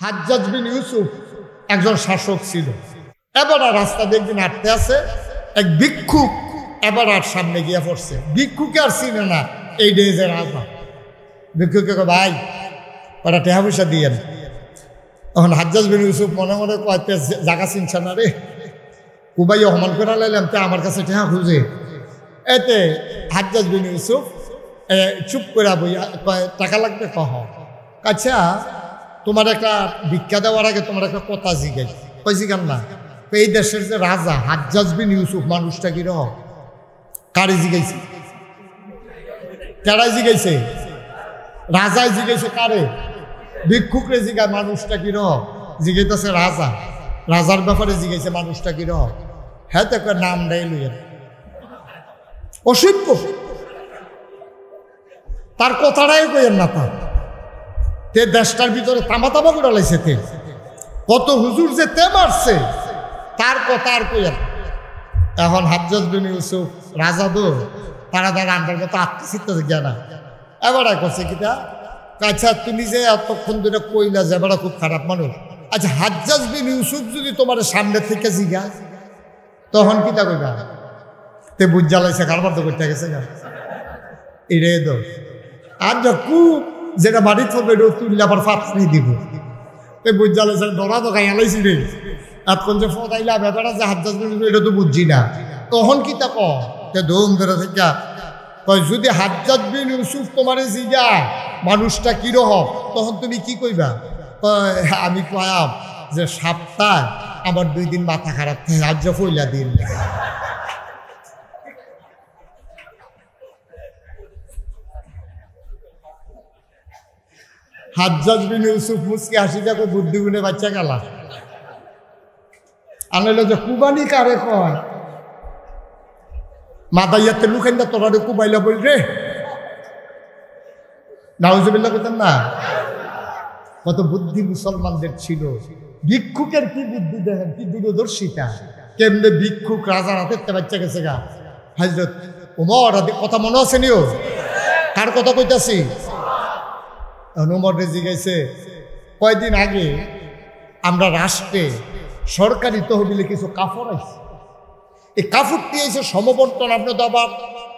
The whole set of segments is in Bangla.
হাজ্জাজ বিন ইউসুফ একজন শাসক ছিল। এবার রাস্তা দিয়ে একদিন হাঁটতে আছে, এক ভিক্ষুক এবার আর সামনে গিয়ে পড়ছে। ভিক্ষুকে আর চিনে না, এই ডেজের রাজা। ভিক্ষুকে ভাই ওরা টেহা পয়সা দিয়েন। তখন হাজ্জাজ বিন ইউসুফ মনে মনে কয়েকটা জায়গা চিনছে না রে, কুবাই অপমান করে লাইলাম তে আমার কাছে টেহা খুঁজে। এতে হাজ্জাজ বিন ইউসুফ চুপ করে বইয়া টাকা লাগবে কহ। আচ্ছা তোমার একটা ভিক্ষা দেওয়ার আগে তোমার একটা কথা জিজ্ঞেস কই জিজ্ঞান না, এই দেশের যে রাজা হাজ্জাজ বিন ইউসুফ মানুষটা কিরকম? কারে জিজ্ঞাইছে? কারাই জিজ্ঞাইছে? রাজায় জিজ্ঞাইছে কারে? ভিক্ষুকরে জিজ্ঞায় মানুষটা কিরকম? জিজ্ঞাইতেছে রাজা, রাজার ব্যাপারে জিজ্ঞাইছে মানুষটা কিরকম? হ্যাঁ তো একটা নাম দেয় লইয়ের অসভ্য, তার কথাটাই কইেন না। তার তে দেশটার ভিতরে তামা তামা করে লাইছে, তে কত হুজুর যে তে মারছে, তার কথা আর কইেন। এখন হাজ্জাজ বিন ইউসুফ রাজা তো তারা তারা আন্ডার মতো আত্মচিত্তা জ্ঞানা এবার করছে কিটা। আচ্ছা তুমি যে এতক্ষণ ধরে কইলা যে এবার খুব খারাপ মানুষ, আচ্ছা হাজ্জাজ বিন ইউসুফ যদি তোমার সামনে থেকে জিগা তখন কিতা কইবা? তে বুঝ জ্বালাইছে কারবার তো করতে গেছে গা এটাই দোষ। আর যা খুব যেটা বাড়ি থাকবে তুললে আবার ফাঁপনি দিব, তে বুঝ জ্বালাইছে ধরা তো গাই আলাইছি রে। এতক্ষণ যে ফদাইলা ব্যাপারটা যে হাজ্জাজ বিন ইউসুফ এটা তো বুঝছি না, তখন কিতা কে ধুম ধরে থেকে যদি হাজ্জাজ বিন ইউসুফ তোমারে জিগা মানুষটা কিরকম, তখন তুমি কি কইবা? আমি কয়াম যে সপ্তাহ আমার 2 দিন মাথা খারাপ থাকে, আজ পয়লা দিন। হাজ্জাজ বিন ইউসুফ মুসকে হাসি দেখো বুদ্ধি গুনে বাচ্চা গেলা আনলো যে কুবানি কারে কয় মাদাইয়াতে লুকেন না তোরা কুবাইলা বল রে নাউজুবিল্লাহ করতেন না। কত বুদ্ধি মুসলমানদের ছিল। ভিক্ষুকের কি বুদ্ধি দেখেন, কি দূরদর্শিতা, কেমনে ভিক্ষুক রাজার হাতে বাচ্চা গেছে গা। হযরত ওমর কথা মনে আছে নিও, কার কথা কইতাছি? ওমর রে জিগাইছে কয়দিন আগে আমরা রাষ্ট্রে সরকারি তহবিলে কিছু কাপড় আইছে, এই কাপড়টি এসে সমবন্টন, আপনি তো আবার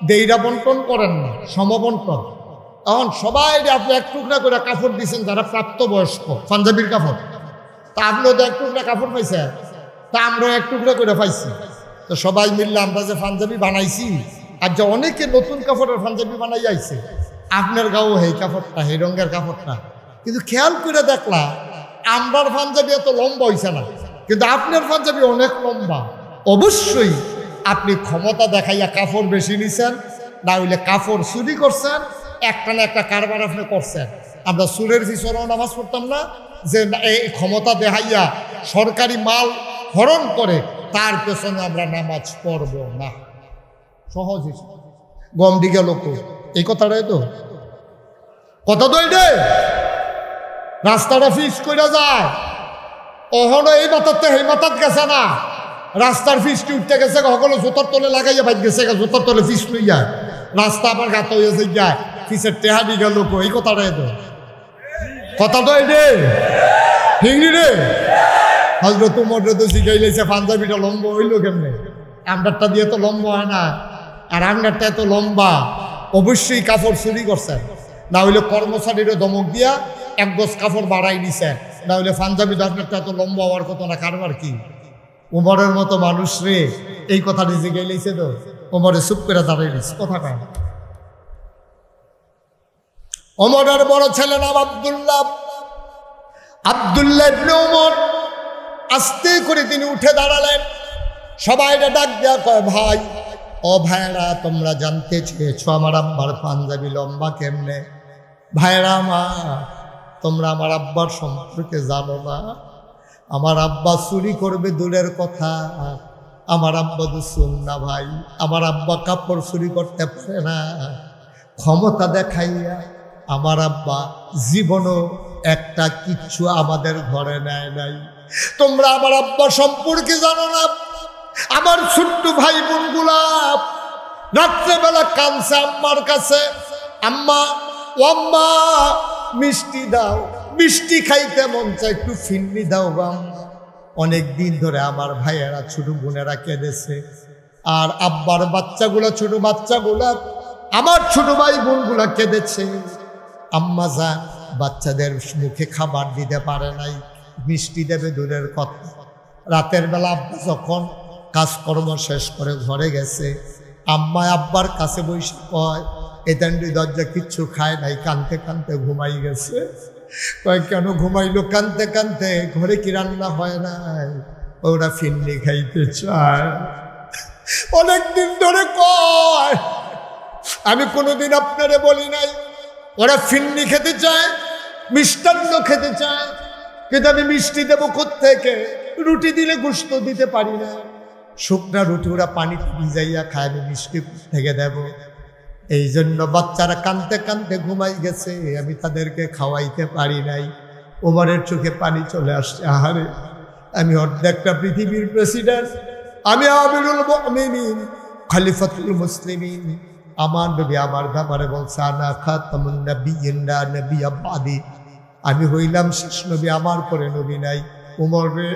দেইরা বন্টন করেন না, সমবন্টন। তখন সবাই আপনি এক টুকরা করে কাপড় দিয়েছেন যারা প্রাপ্তবয়স্ক, পাঞ্জাবির কাপড়। তা আপনিও তো এক টুকরা কাপড় পাইছেন, তা আমরাও এক টুকরা করে পাইছি। তো সবাই মিললে আমরা যে পাঞ্জাবি বানাইছি, আর যে অনেকে নতুন কাপড়ের পাঞ্জাবি বানাই আইছে, আপনার গাও এই কাপড়টা, এই রঙের কাপড়টা। কিন্তু খেয়াল করে দেখলাম আমরার পাঞ্জাবি এত লম্বা হয়েছে না, কিন্তু আপনার পাঞ্জাবি অনেক লম্বা। অবশ্যই আপনি ক্ষমতা দেখাইয়া কাপড় বেশি নিছেন, না হইলে কাপড় চুরি করছেন, একটা না একটা কারবার আপনি করছেন। আমরা চুরের পিছনেও নামাজ পড়তাম না, যে এই ক্ষমতা দেখাইয়া সরকারি মাল হরণ করে তার পেছনে আমরা নামাজ পড়ব না। সহজ গম দিকে লোক এই কথাটাই তো কথা তো এইটাই। রাস্তাটা ফিক্স করে যায়, অহনো এই মাথাতে এই মাথাত গেছে না, রাস্তার ফিসটি উঠতে গেছে, সকলে জোতার তলে লাগাইয়া বাইক গেছে, জোতার তলে ফিস লইয়া রাস্তা আবার গাত হয়েছে যায়, ফিসের টেহা দিকে লোক এই কথাটাই তো কথা তো এইটাই হিংড়ি রে। হযরত ওমর তো শিখাই লাইছে পাঞ্জাবিটা লম্বা হইলো কেমনে, আমদারটা দিয়ে তো লম্বা হয় না, আর আমদারটা এত লম্বা। অবশ্যই কাপড় চুরি করছেন, না হইলে কর্মচারীরা ধমক দিয়া 1 গজ কাপড় বাড়াই দিছেন, না হইলে পাঞ্জাবি আপনারটা এত লম্বা হওয়ার কথা না। কারবার কি ওমরের মতো মানুষ রে এই কথাটা জিগাই লাইছে তো ওমরে চুপ করে দাঁড়াই দিছে, কথা কয়। ওমরের বড় ছেলে নাম আব্দুল্লাহ ইবনে ওমর। আস্তে করে তিনি উঠে দাঁড়ালেন, সবাই ডাক দেয়া কয় ভাই, ও ভাইরা তোমরা জানতে চেয়েছো আমার আব্বার পাঞ্জাবি লম্বা কেমনে। ভাইরা আমার, তোমরা আমার আব্বার সম্পর্কে জানো না। আমার আব্বা চুরি করবে দূরের কথা, আমার আব্বা দুসুন না ভাই, আমার আব্বা কাপড় চুরি করতে পারে না। ক্ষমতা দেখাইয়া আমার আব্বা জীবনও একটা কিচ্ছু আমাদের ঘরে নেয় নাই। তোমরা আমার আব্বা সম্পর্কে জানো না। আমার ছোট্ট ভাই বোনগুলা রাত্রেবেলা কাঁদছে আম্মার কাছে, আম্মা ও আম্মা মিষ্টি দাও, মিষ্টি খাইতে মন চায়, একটু ফিন্নি দাও বাম। অনেক দিন ধরে আমার ভাইয়েরা ছোট বোনেরা কেঁদেছে, আর আব্বার বাচ্চাগুলা ছোট বাচ্চাগুলা আমার ছোট ভাই বোনগুলা কেঁদেছে। আম্মা যান বাচ্চাদের মুখে খাবার দিতে পারে নাই, মিষ্টি দেবে দূরের কথা। রাতের বেলা আব্বা যখন কাজকর্ম শেষ করে ঘরে গেছে, আম্মা আব্বার কাছে বসে কয়, এতান্ডি দরজা কিচ্ছু খায় নাই, কানতে কানতে ঘুমাই গেছে। কয় কেন ঘুমাইলো? কানতে কানতে, ঘরে কি রান্না হয় নাই? ওরা ফিন্নি খাইতে চায়। অনেকদিন ধরে কয়, আমি কোনোদিন আপনারে বলি নাই ওরা ফিন্নি খেতে চায়, মিষ্টান্ন খেতে চায়, কিন্তু আমি মিষ্টি দেবো কোত্থেকে? রুটি দিলে গোশত দিতে পারি না, শুকনা রুটি ওরা পানিতে ভিজাইয়া খায়, আমি মিষ্টি থেকে দেব? এই জন্য বাচ্চারা কানতে কানতে ঘুমাই গেছে, আমি তাদেরকে খাওয়াইতে পারি নাই। ওমরের চোখে পানি চলে আসছে। আহারে, আমি অর্ধেকটা পৃথিবীর প্রেসিডেন্ট, আমি আমিরুল মুমিনিন, খলিফাতুল মুসলিমিন। আমার নবী আমার ব্যাপারে বলছে, আনা খাতামুন নবিয়্যিন লা নবিয়্যা বাদি, আমি হইলাম শেষ নবী, আমার পরে নবী নাই। ওমর রে,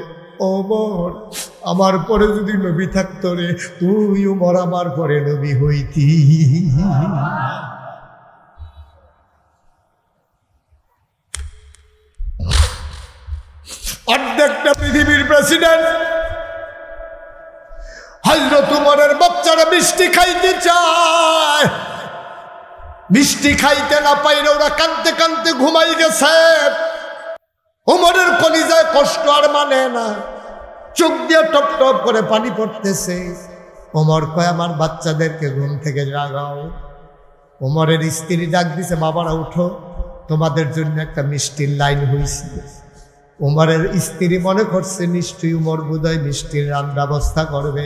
ওমর আমার পরে যদি নবী থাকতো রে, তুই ওমর আমার পরে নবী হইতি। অর্ধেকটা পৃথিবীর প্রেসিডেন্ট, হযরত ওমরের বাচ্চারা মিষ্টি খাইতে চায়, মিষ্টি খাইতে না পাইলে ওরা কাঁদতে কাঁদতে ঘুমাই গেছে। ওমরের কলিজায় কষ্ট আর মানে না, চোখ দিয়ে টপ টপ করে পানি পড়তেছে। ওমর কয়, আমার বাচ্চাদেরকে ঘুম থেকে জাগাও। ওমরের স্ত্রী ডাক দিছে, বাবারা উঠো, তোমাদের জন্য একটা মিষ্টির লাইন হয়েছে। ওমরের স্ত্রী মনে করছে নিশ্চয়ই ওমর বোধহয় মিষ্টির ব্যবস্থা করবে।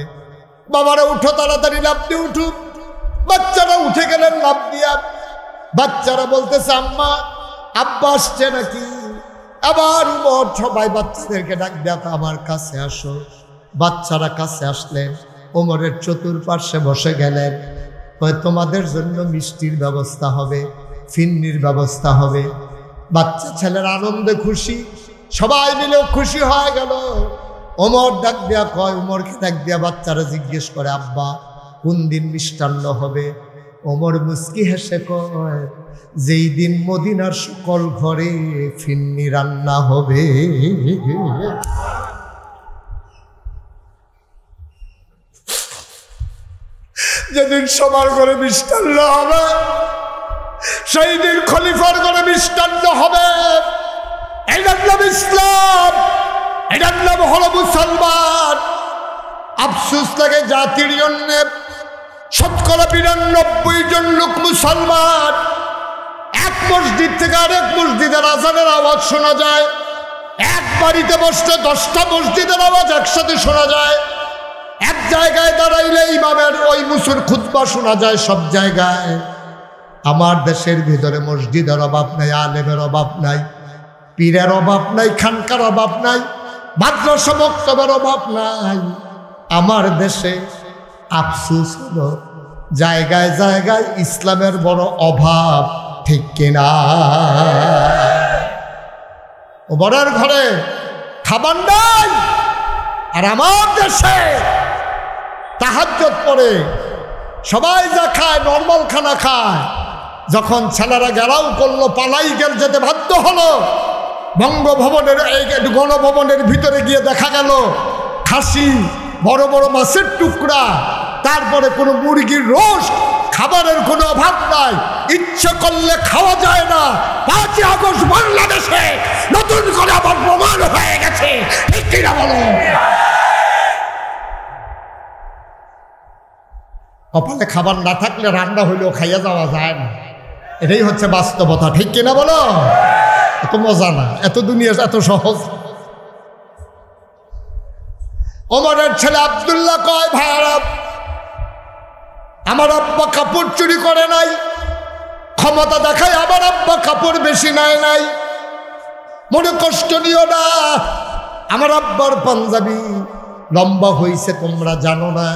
বাবারা উঠো, তাড়াতাড়ি লাফ দিয়ে উঠুক। বাচ্চারা উঠে গেলেন লাফ দিয়া। বাচ্চারা বলতেছে, আম্মা আব্বা আসছে নাকি? আবার উমর সবাই বাচ্চাদেরকে ডাক দেয়া, আমার কাছে আসো। বাচ্চারা কাছে আসলেন, ওমরের চতুর্পার্শ্বে বসে গেলেন। তোমাদের জন্য মিষ্টির ব্যবস্থা হবে, ফিন্নির ব্যবস্থা হবে। বাচ্চা ছেলের আনন্দে খুশি, সবাই মিলেও খুশি হয়ে গেল। ওমর ডাক দেয়া কয়, ওমরকে ডাক দেয়া বাচ্চারা জিজ্ঞেস করে, আব্বা কোন দিন মিষ্টান্ন হবে? ওমর মুস্কি হেসে কয়, যেই দিন মদিনার সকল ঘরে ফিন্নি রান্না হবে। যেদিন সবার ঘরে মিষ্টান্ন হবে, সেই দিন খলিফার ঘরে মিষ্টান্ন হবে। এটার নাম ইসলাম, এটার নাম হলো মুসলমান। আফসোস লাগে জাতির জন্য, 92% জন লোক মুসলমান। এক মসজিদ থেকে আরেক মসজিদের আজানের আওয়াজ শোনা যায়, এক বাড়িতে বসতে 10টা মসজিদের আওয়াজ একসাথে শোনা যায়। এক জায়গায় দাঁড়াইলে ইমামের ওই মুসুর খুতবা শোনা যায় সব জায়গায়। আমার দেশের ভিতরে মসজিদের অভাব নাই, আলেমের অভাব নাই, পীরের অভাব নাই, খানকার অভাব নাই, মাদ্রাসা মক্তবের অভাব নাই। আমার দেশে আফসোস হলো জায়গায় জায়গায় ইসলামের বড় অভাব, ঠিক কিনা? ও বড়ের ঘরে খাবার নাই, আর আমার দেশে তাহাজ্জুদ পড়ে সবাই যা খায় নর্মাল খানা খায়। যখন ছেলেরা গেরাও করলো, পালাই গেল, যেতে বাধ্য হলো। বঙ্গভবনের এই গণভবনের ভিতরে গিয়ে দেখা গেল খাসি, বড় বড় মাছের টুকরা, তারপরে কোনো মুরগির রোস্ট, খাবারের কোনো অভাব নাই, ইচ্ছে করলে খাওয়া যায় না। 5ই আগস্ট বাংলাদেশে নতুন করে আবার প্রমাণ হয়ে গেছে, ঠিক কিনা বলো? কপালে খাবার না থাকলে রান্না হইলেও খাইয়া যাওয়া যায় না, এটাই হচ্ছে বাস্তবতা, ঠিক কিনা বলো? এত মজা না, এত দুনিয়া এত সহজ। ওমরের ছেলে আব্দুল্লাহ কয়, ভাইরা আমার আব্বা কাপড় চুরি করে নাই, ক্ষমতা দেখায় আমার আব্বা কাপড় বেশি নেয় নাই, মনে কষ্ট নিও না। আমার আব্বার পাঞ্জাবি লম্বা হয়েছে তোমরা জানো না,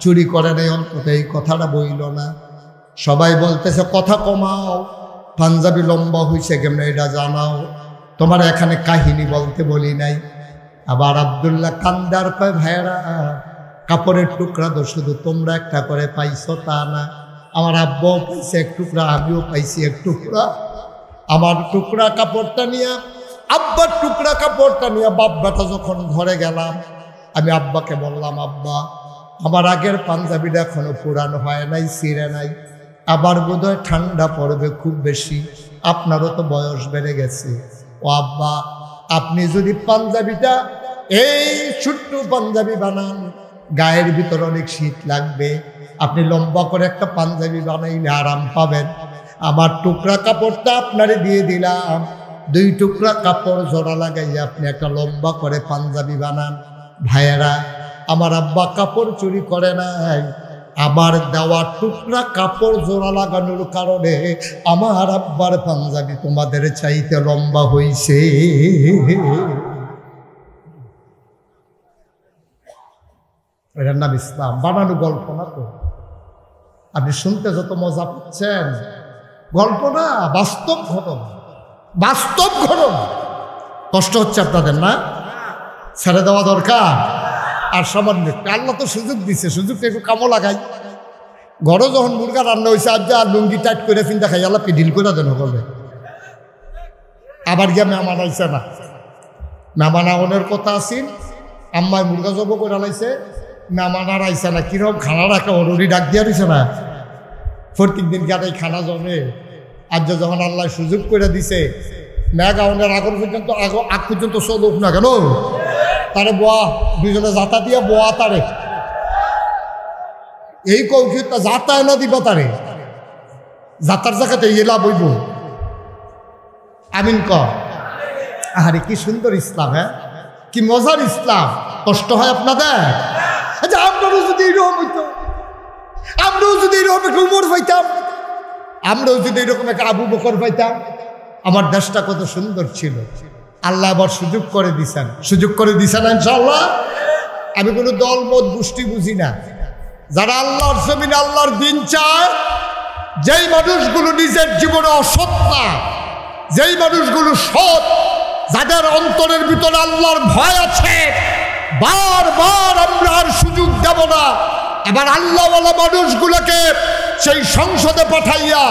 চুরি করে নাই, অন্তত এই কথাটা বইল না। সবাই বলতেছে কথা কমাও, পাঞ্জাবি লম্বা হয়েছে কেমন এটা জানাও। তোমার এখানে কাহিনী বলতে বলি নাই। আবার আব্দুল্লাহ কান্দার কয় ভাইয়েরা কাপড়ের টুকরা তো শুধু তোমরা একটা করে পাইছো তা না, আমার আব্বাও পাইছে এক টুকরা, আমিও পাইছি এক টুকরা। আমার টুকরা কাপড়টা নিয়ে আব্বার টুকরা কাপড়টা নিয়ে বাপ বেটা যখন ঘরে গেলাম, আমি আব্বাকে বললাম, আব্বা আমার আগের পাঞ্জাবিটা এখনো পুরানো হয় নাই, ছিঁড়ে নাই, আবার বোধহয় ঠান্ডা পড়বে খুব বেশি, আপনারও তো বয়স বেড়ে গেছে। ও আব্বা আপনি যদি পাঞ্জাবিটা এই ছোট্ট পাঞ্জাবি বানান, গায়ের ভিতর অনেক শীত লাগবে, আপনি লম্বা করে একটা পাঞ্জাবি বানাইলে আরাম পাবেন। আমার টুকরা কাপড়টা আপনারে দিয়ে দিলাম, 2 টুকরা কাপড় জোড়া লাগাইয়া আপনি একটা লম্বা করে পাঞ্জাবি বানান। ভাইয়েরা আমার আব্বা কাপড় চুরি করে নাই, আমার দেওয়া টুকরা কাপড় জোড়া লাগানোর কারণে আমার আব্বার পাঞ্জাবি তোমাদের চাইতে লম্বা হইছে। এটার নাম ইসলাম, বানানো গল্প না তো। আপনি শুনতে যত মজা পাচ্ছেন, গল্প না, বাস্তব ঘটনা, বাস্তব ঘটনা। কষ্ট হচ্ছে আপনাদের না? ছেড়ে দেওয়া দরকার। আর সামান্য আল্লাহ তো সুযোগ দিচ্ছে, সুযোগটা একটু কামো লাগাই। ঘরে যখন মুরগা রান্না হয়েছে, আজ যা লুঙ্গি টাইট করে ফিনটা খাই, আল্লাহ পিডিল করে দেন করবে। আবার গিয়ে মেহমান আইসে না, মেহমান আওনের কথা আসিল, আম্মায় মুরগা জব করে আলাইছে, মেহমান আর আইসে না, কিরকম খানা রাখা অরুরি ডাক দিয়া দিছে না, প্রত্যেক দিন গাড়াই খানা জমে। আজ যখন আল্লাহ সুযোগ করে দিছে, মেঘ আওনের আগর পর্যন্ত আগ পর্যন্ত চলুক না কেন, তারে বোয়া দুজনে যাতা দিয়া বোয়া তারে এই কৌশলটা যাতায় না দিবা তারে, যাতার জায়গাতে এলা বইব। আমিন ক। আরে কি সুন্দর ইসলাম, হ্যাঁ কি মজার ইসলাম। কষ্ট হয় আপনাদের? আচ্ছা আমরাও যদি এরকম হইতো, আমরাও যদি এরকম একটা উমর পাইতাম, আমরাও যদি এরকম একটা আবু বকর পাইতাম, আমার দেশটা কত সুন্দর ছিল। আল্লাহ আবার সুযোগ করে দিছেন, সুযোগ করে দিছেন ইনশাআল্লাহ। আমি কোনো দল মত গোষ্ঠী বুঝি না, যারা আল্লাহর জমিনে আল্লাহর দিন চায়, যেই মানুষগুলো নিজের জীবনে অসৎ না, যেই মানুষগুলো সৎ, যাদের অন্তরের ভিতরে আল্লাহর ভয় আছে, বারবার আমরা আর সুযোগ দেব না। এবার আল্লাহওয়ালা মানুষগুলোকে সেই সংসদে পাঠাইয়া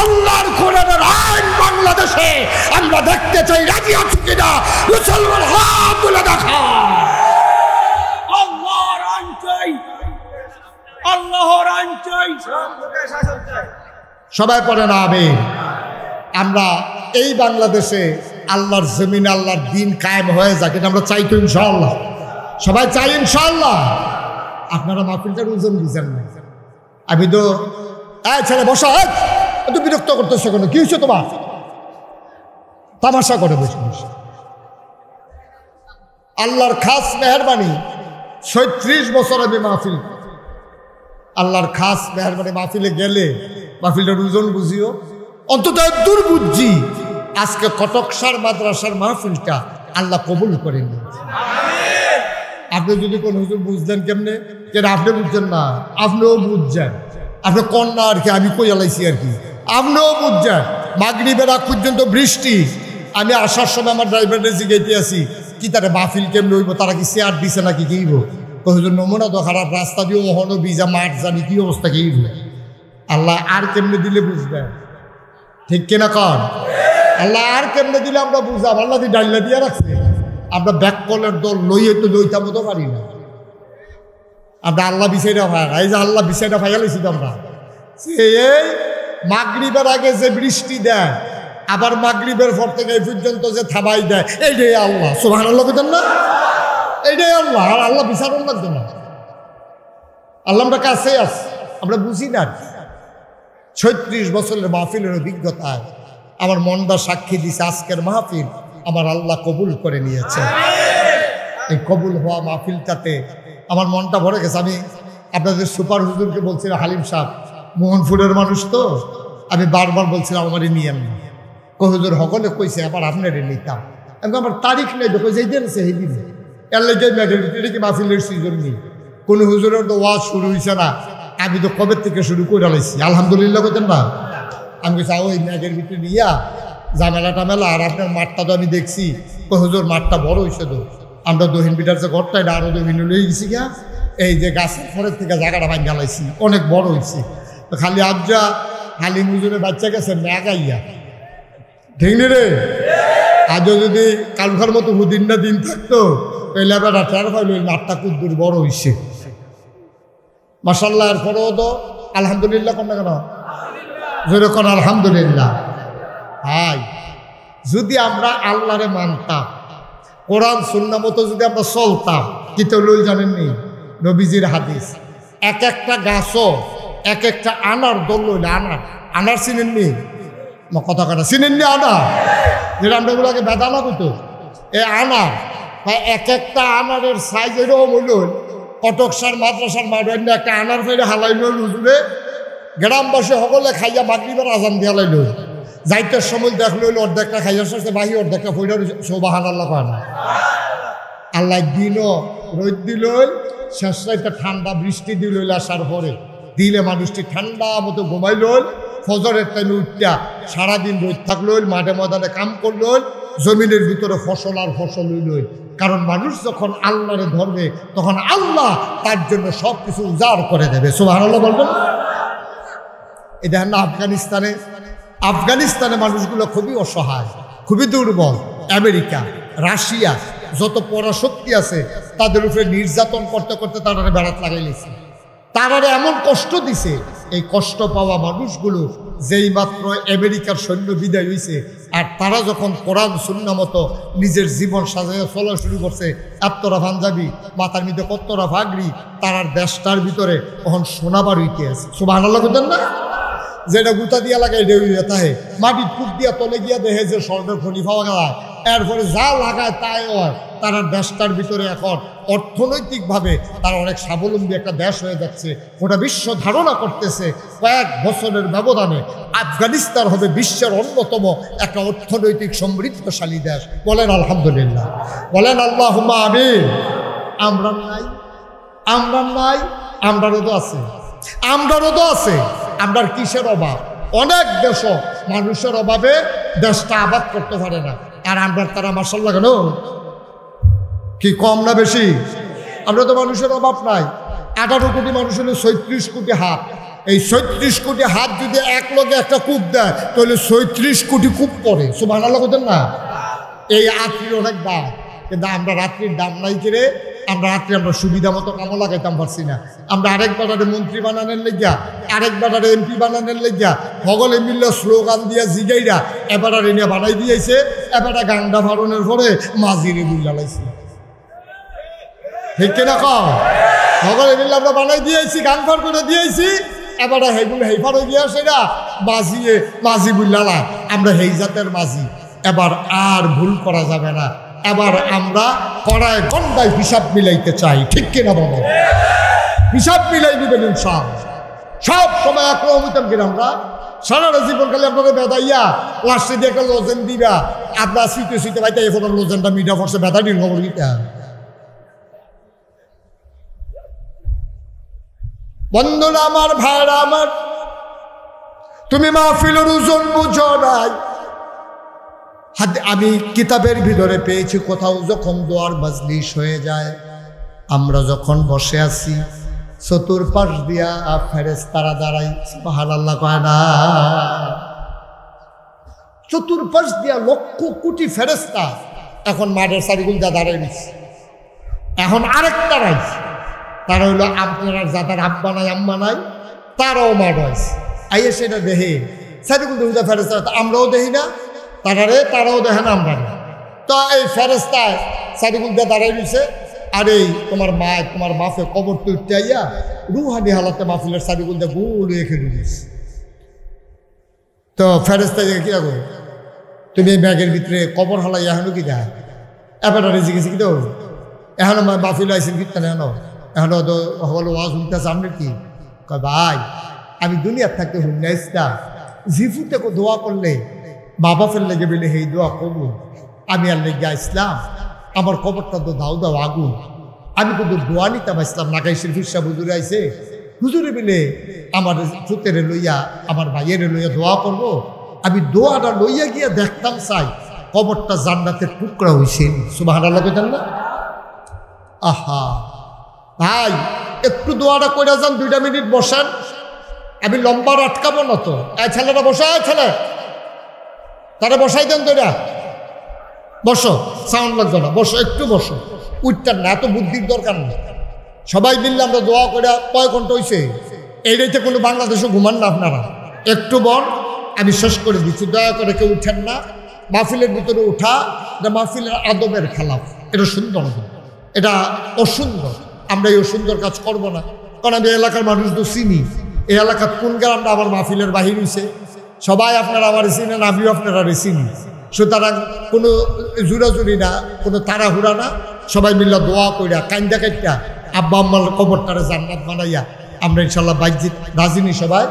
আল্লাহর কোরআনের আইন বাংলাদেশে আমরা দেখতে চাই। রাজি আছি কিনা? মুসলমান হাত তুলে দেখা। আল্লাহর আইন চাই, আল্লাহর আইন চাই। সবাই পড়ে না আমিন। আমরা এই বাংলাদেশে আল্লাহর জমিনে আল্লাহর দিন কায়েম হয়ে যাক, এটা আমরা চাই তো ইনশাআল্লাহ। সবাই চাই ইনশাআল্লাহ। আপনারা মাহফিলটার ওজন বুঝেন না। আমি তো ছেলে বসা, এত বিরক্ত করতেছো কেন? কি হয়েছে তোমার? তামাশা করে বসে বসে। আল্লাহর খাস মেহরবানি, ৩৬ বছর আমি মাহফিল, আল্লাহর খাস মেহরবানি মাহফিলে গেলে মাহফিলটার ওজন বুঝিও, অন্তত দূর বুঝছি। আজকে কটকসার মাদ্রাসার মাহফিলটা আল্লাহ কবুল করে নিয়েছে। আপনি যদি কোন হুজুর বুঝলেন কেমনে, কেন আপনি বুঝছেন না, আপনিও বুঝছেন, আপনি কন্যা আর কি, আমি কই আলাইছি আর কি, আপনিও বুঝছেন। মাগরিবের আগ পর্যন্ত বৃষ্টি, আমি আসার সময় আমার ড্রাইভারে জিগাইতে আছি কি তারা মাহফিল কেমনে হইব, তারা কি চেয়ার দিছে নাকি কি হইব? হুজুর নমুনা তো খারাপ, রাস্তা দিয়ে ওহনো ভিজা মাঠ, জানি কি অবস্থা কি হইব। আল্লাহ আর কেমনে দিলে বুঝবেন, ঠিক কিনা কন? আল্লাহ আর কেমনে দিলে আমরা বুঝাম? আল্লাহ দিয়ে ডাইলা দিয়ে রাখছে, আমরা ব্যাক কলের দল লইয়ে তো লইতাম তো পারি না। আমরা আল্লাহ বিষয়টা ভাই, এই যে আল্লাহ বিষয়টা ভাইয়ালাইছি তো আমরা। এই মাগরিবের আগে যে বৃষ্টি দেয়, আবার মাগরিবের পর থেকে এই পর্যন্ত যে থামাই দেয়, এইটাই আল্লাহ। সুবহানাল্লাহ বলেন না? এইটাই আল্লাহ। আর আল্লাহ বিচারণ লাগবে না, আল্লাহ আমরা কাছে আছি, আমরা বুঝি না। ৩৬ বছরের মাহফিলের অভিজ্ঞতায় আমার মনটা সাক্ষী দিছে, আজকের মাহফিল আমার আল্লাহ কবুল করে নিয়েছে। এই কবুল হওয়া মাহফিলটাতে আমার মনটা ভরে গেছে। আমি আপনাদের সুপার হুজুরকে বলছিলাম, হালিম সাহেব মোহনপুরের মানুষ তো, আমি বারবার বলছিলাম আমারই নিয়েন না। হুজুর সকলে কইছে আবার আপনারে নিতাম। আমি আমার তারিখ নেই, দেখো যেই দিন সেই দিন এর লেগে এটা কি মাহফিলের সিজন নেই। কোনো হুজুরের তো ওয়াজ শুরু হয়েছে না, আমি তো কবে থেকে শুরু করে লাইছি। আলহামদুলিল্লাহ বলতেন না? আমি কইছি ওই ম্যাগের ভিতরে নিয়া ঝামেলা টামেলা। আর আপনার মাঠটা তো আমি দেখছি, হুজুর মাঠটা বড় হয়েছে তো, আমরা দহিন বিটার যে ঘরটা এটা আরো দহিন লয়ে গেছি গা, এই যে গাছের পরের থেকে জায়গাটা ভাঙ গেলাইছি, অনেক বড় হয়েছে। তো খালি আজ্জা খালি মুজুরে বাচ্চা গেছে মেঘাইয়া, ঠিক নি রে? আজও যদি কালুখার মতো হুদিনটা দিন থাকতো তাহলে বেটা টের পাইল ওই মাঠটা কুদ্দুর বড় হয়েছে। মাশাল্লাহ। এরপরেও তো আলহামদুলিল্লাহ কোন না কেন, যেরকম আলহামদুলিল্লাহ। হাই, যদি আমরা আল্লাহরে মানতাম, কোরআন সুন্নাহ মতো যদি আমরা চলতাম, কি তো লই জানেননি নবীজির হাদিস, এক একটা গাছও এক একটা আনার দল লইলে, আনার চিনেননি? কথা কাটা চিনেননি? আনার যেটা আমরা গুলোকে বেদানা করতো, এই আনার এক একটা আনারের সাইজ এরকম হইল কটকসার মাদ্রাসার মাঠ একটা আনার ফেরে হালাইল হুজুরে, গ্রামবাসী সকলে খাইয়া মাগরিবের আজান দিয়া লাইল। যাইতের সময় দেখল অর্ধেকটা খাইয়া শেষে বাহি অর্ধেকটা ফইরা সুবহান আল্লাহ কয় না? আল্লাহ দিনও রোদ দিল, শেষ রাইতে ঠান্ডা বৃষ্টি দিল, আসার পরে দিলে মানুষটি ঠান্ডা মতো ঘুমাইল। ফজরের টাইমে উঠটা সারাদিন রোদ থাকলো, মাঠে ময়দানে কাম করলো, জমিনের ভিতরে ফসল আর ফসল হইল। কারণ মানুষ যখন আল্লাহরে ধরবে তখন আল্লাহ তার জন্য সব কিছু উজাড় করে দেবে। সুবহানাল্লাহ বলবেন? এটা না আফগানিস্তানে মানুষগুলো খুবই অসহায়, খুবই দুর্বল। আমেরিকা, রাশিয়া যত পরাশক্তি আছে তাদের উপরে নির্যাতন করতে করতে তারা বেড়াত লাগাইলেছে, তারা এমন কষ্ট দিছে। এই কষ্ট পাওয়া মানুষগুলো যেই মাত্র আমেরিকার সৈন্য বিদায় হয়েছে, আর তারা যখন কোরআন সুন্নাহ মতো নিজের জীবন সাজাইয়া চলা শুরু করছে, এতরা পাঞ্জাবি মাথার মধ্যে কতরা ভাগড়ি, তারার দেশটার ভিতরে তখন সোনাবার হইতে আছে। সুবহানাল্লাহ বলতেন না? যেটা গুতা দিয়া লাগাই ডেউড়িয়া তাহে মাটির ফুট দিয়া তলে গিয়া দেখে যে স্বর্ণের খনি পাওয়া গেল, এরপরে যা লাগায় তাই হয়। তারা দেশটার ভিতরে এখন অর্থনৈতিকভাবে তারা অনেক স্বাবলম্বী একটা দেশ হয়ে যাচ্ছে, গোটা বিশ্ব ধারণা করতেছে কয়েক বছরের ব্যবধানে আফগানিস্তান হবে বিশ্বের অন্যতম একটা অর্থনৈতিক সমৃদ্ধশালী দেশ। বলেন আলহামদুলিল্লাহ, বলেন আল্লাহুম্মা আমিন। আমরা নাই, আমরা নাই, আমরারও তো আছে, আমরারও তো আছে। আমরার কিসের অভাব? অনেক দেশ মানুষের অভাবে দেশটা আবাদ করতে পারে না, আর আমরা তারা মাশাআল্লাহ কেন কি কম না বেশি? আমরা তো মানুষের অভাব নাই। 18 কোটি মানুষ হলে 36 কোটি হাত। এই 36 কোটি হাত যদি এক লগে একটা কূপ দেয় তাহলে 36 কোটি কূপ পড়ে। সুবহানাল্লাহ বলেন না? এই রাত্রির অনেক দাম, কিন্তু আমরা রাত্রির দাম নাই কিরে, আমরা রাত্রে আমরা সুবিধা মতো কামো লাগাইতাম পারছি না। আমরা আরেক বাটারে মন্ত্রী বানানোর লেগিয়া, আরেক বাটারে এমপি বানানোর লেগিয়া সকলে মিললে স্লোগান দিয়া জিগাইরা এবার এনে বানাই দিয়েছে। এবার গান্ডা ফারণের পরে মাঝিরে বুঝলা লাইছে, ঠিক কিনা কম? সকলে মিললে আমরা বানাই দিয়েছি, গান ফার করে দিয়েছি। এবার হেগুলো হেইফার হয়ে গিয়া সেটা মাঝিয়ে মাঝি বুঝলা, আমরা হেই জাতের মাঝি। এবার আর ভুল করা যাবে না, এবার আমরা কড়ায় গন্ডায় হিসাব মিলাইতে চাই, ঠিক কিনা বলো? হিসাব মিলাই দিবেন ইনশাআল্লাহ। সব সময় একরকম হইতাম কিনা আমরা সারাটা জীবন খালি আপনাদের বেদাইয়া লাস্টে দিয়ে একটা লোজেন দিবা, আপনার শুইতে শুইতে ভাইতে এখন লোজেনটা মিঠা পড়ছে বেদাটির খবর দিতে। বন্ধুরা আমার, ভাইরা আমার, তুমি মাহফিলের ওজন বুঝো নাই। আমি কিতাবের ভিতরে পেয়েছি কোথাও যখন দোয়ার মাজলিস হয়ে যায়, আমরা যখন বসে আছি চতুর্পাশ দিয়া ফেরেশতারা দাঁড়াই, সুবহানাল্লাহ কয় না? চতুর্পাশ দিয়া লক্ষ কোটি ফেরেশতা এখন মাঠের চারিগুল দিয়া দাঁড়াই নিচ্ছে। এখন আরেকটা রাইছে, তারা হইলো আপনারা যাদের আব্বা নাই আম্মা নাই, তারাও মাঠ হয়েছে। আইয়ে সেটা দেখে চারিগুল দিয়া ফেরেশতা, আমরাও দেখি না তারাও দেখেন আমরা না। তো এই ফেরেশতায় চারিগুল দিয়ে দাঁড়াই রয়েছে। আর এই তোমার মা তোমার বাপে কবর তো উঠতে আইয়া রুহানি হালাতে মাহফিলের চারিগুল দিয়ে গোল রেখে দিয়েছে। তো ফেরেশতায় কি রাখো তুমি এই ব্যাগের ভিতরে কবর হালাই এখনো কি দেয়? এবার জিজ্ঞেস কি তো এখনো মাহফিল আইসেন কীর্তন এখনো তো হলো ওয়াজ শুনতেছে আপনি কি কয়? ভাই আমি দুনিয়ার থাকতে হুন্না ইসলাম জিফুতে দোয়া করলে বাবা ফের লেগে বেলে হেই দোয়া কবুল। আমি আর লেগে ইসলাম আমার কবরটা তো দাও দাও আগুন। আমি কিন্তু দোয়া নিতাম ইসলাম নাকাই শরীফ সাহেব হুজুরে আইসে, হুজুরে বেলে আমার সুতেরে লইয়া আমার ভাইয়ের লইয়া দোয়া করবো। আমি দোয়াটা লইয়া গিয়া দেখতাম চাই কবরটা জান্নাতের টুকরা হইছে। সুবহানাল্লাহ কইতেন না? আহা ভাই একটু দোয়াটা কইরা যান, 2টা মিনিট বসেন, আমি লম্বা আটকাবো না তো। এই ছেলেটা বসো, এই ছেলে তারা বসাই দেন তো, এটা বসো, সাউন্ড লাগবে না, বসো, একটু বসো, উঠতেন না, এত বুদ্ধির দরকার নেই। সবাই মিললে আমরা দোয়া করে কয় ঘন্টা হয়েছে, এই রেতে কোনো বাংলাদেশে ঘুমান না আপনারা, একটু বল, আমি শেষ করে দিচ্ছি, দয়া করে কেউ উঠেন না। মাহফিলের ভিতরে উঠা এটা মাহফিলের আদবের খেলাফ, এটা সুন্দর না, এটা অসুন্দর। আমরা এই অসুন্দর কাজ করব না, কারণ আমি এলাকার মানুষ তো চিনি, এই এলাকার কোন গ্রামটা আবার মাহফিলের বাহির হয়েছে, সবাই আপনারা আমার চিনেন, আমিও আপনারা চিনি। সুতরাং কোনো জুড়াজুড়ি না, কোনো তাড়াহুড়া না, সবাই মিল্লা দোয়া কইরা কান্দা কাইটা আব্বা আম্মার কবরটারে জান্নাত বানাইয়া আমরা ইনশাল্লাহ বাইজিৎ রাজিনী সবাই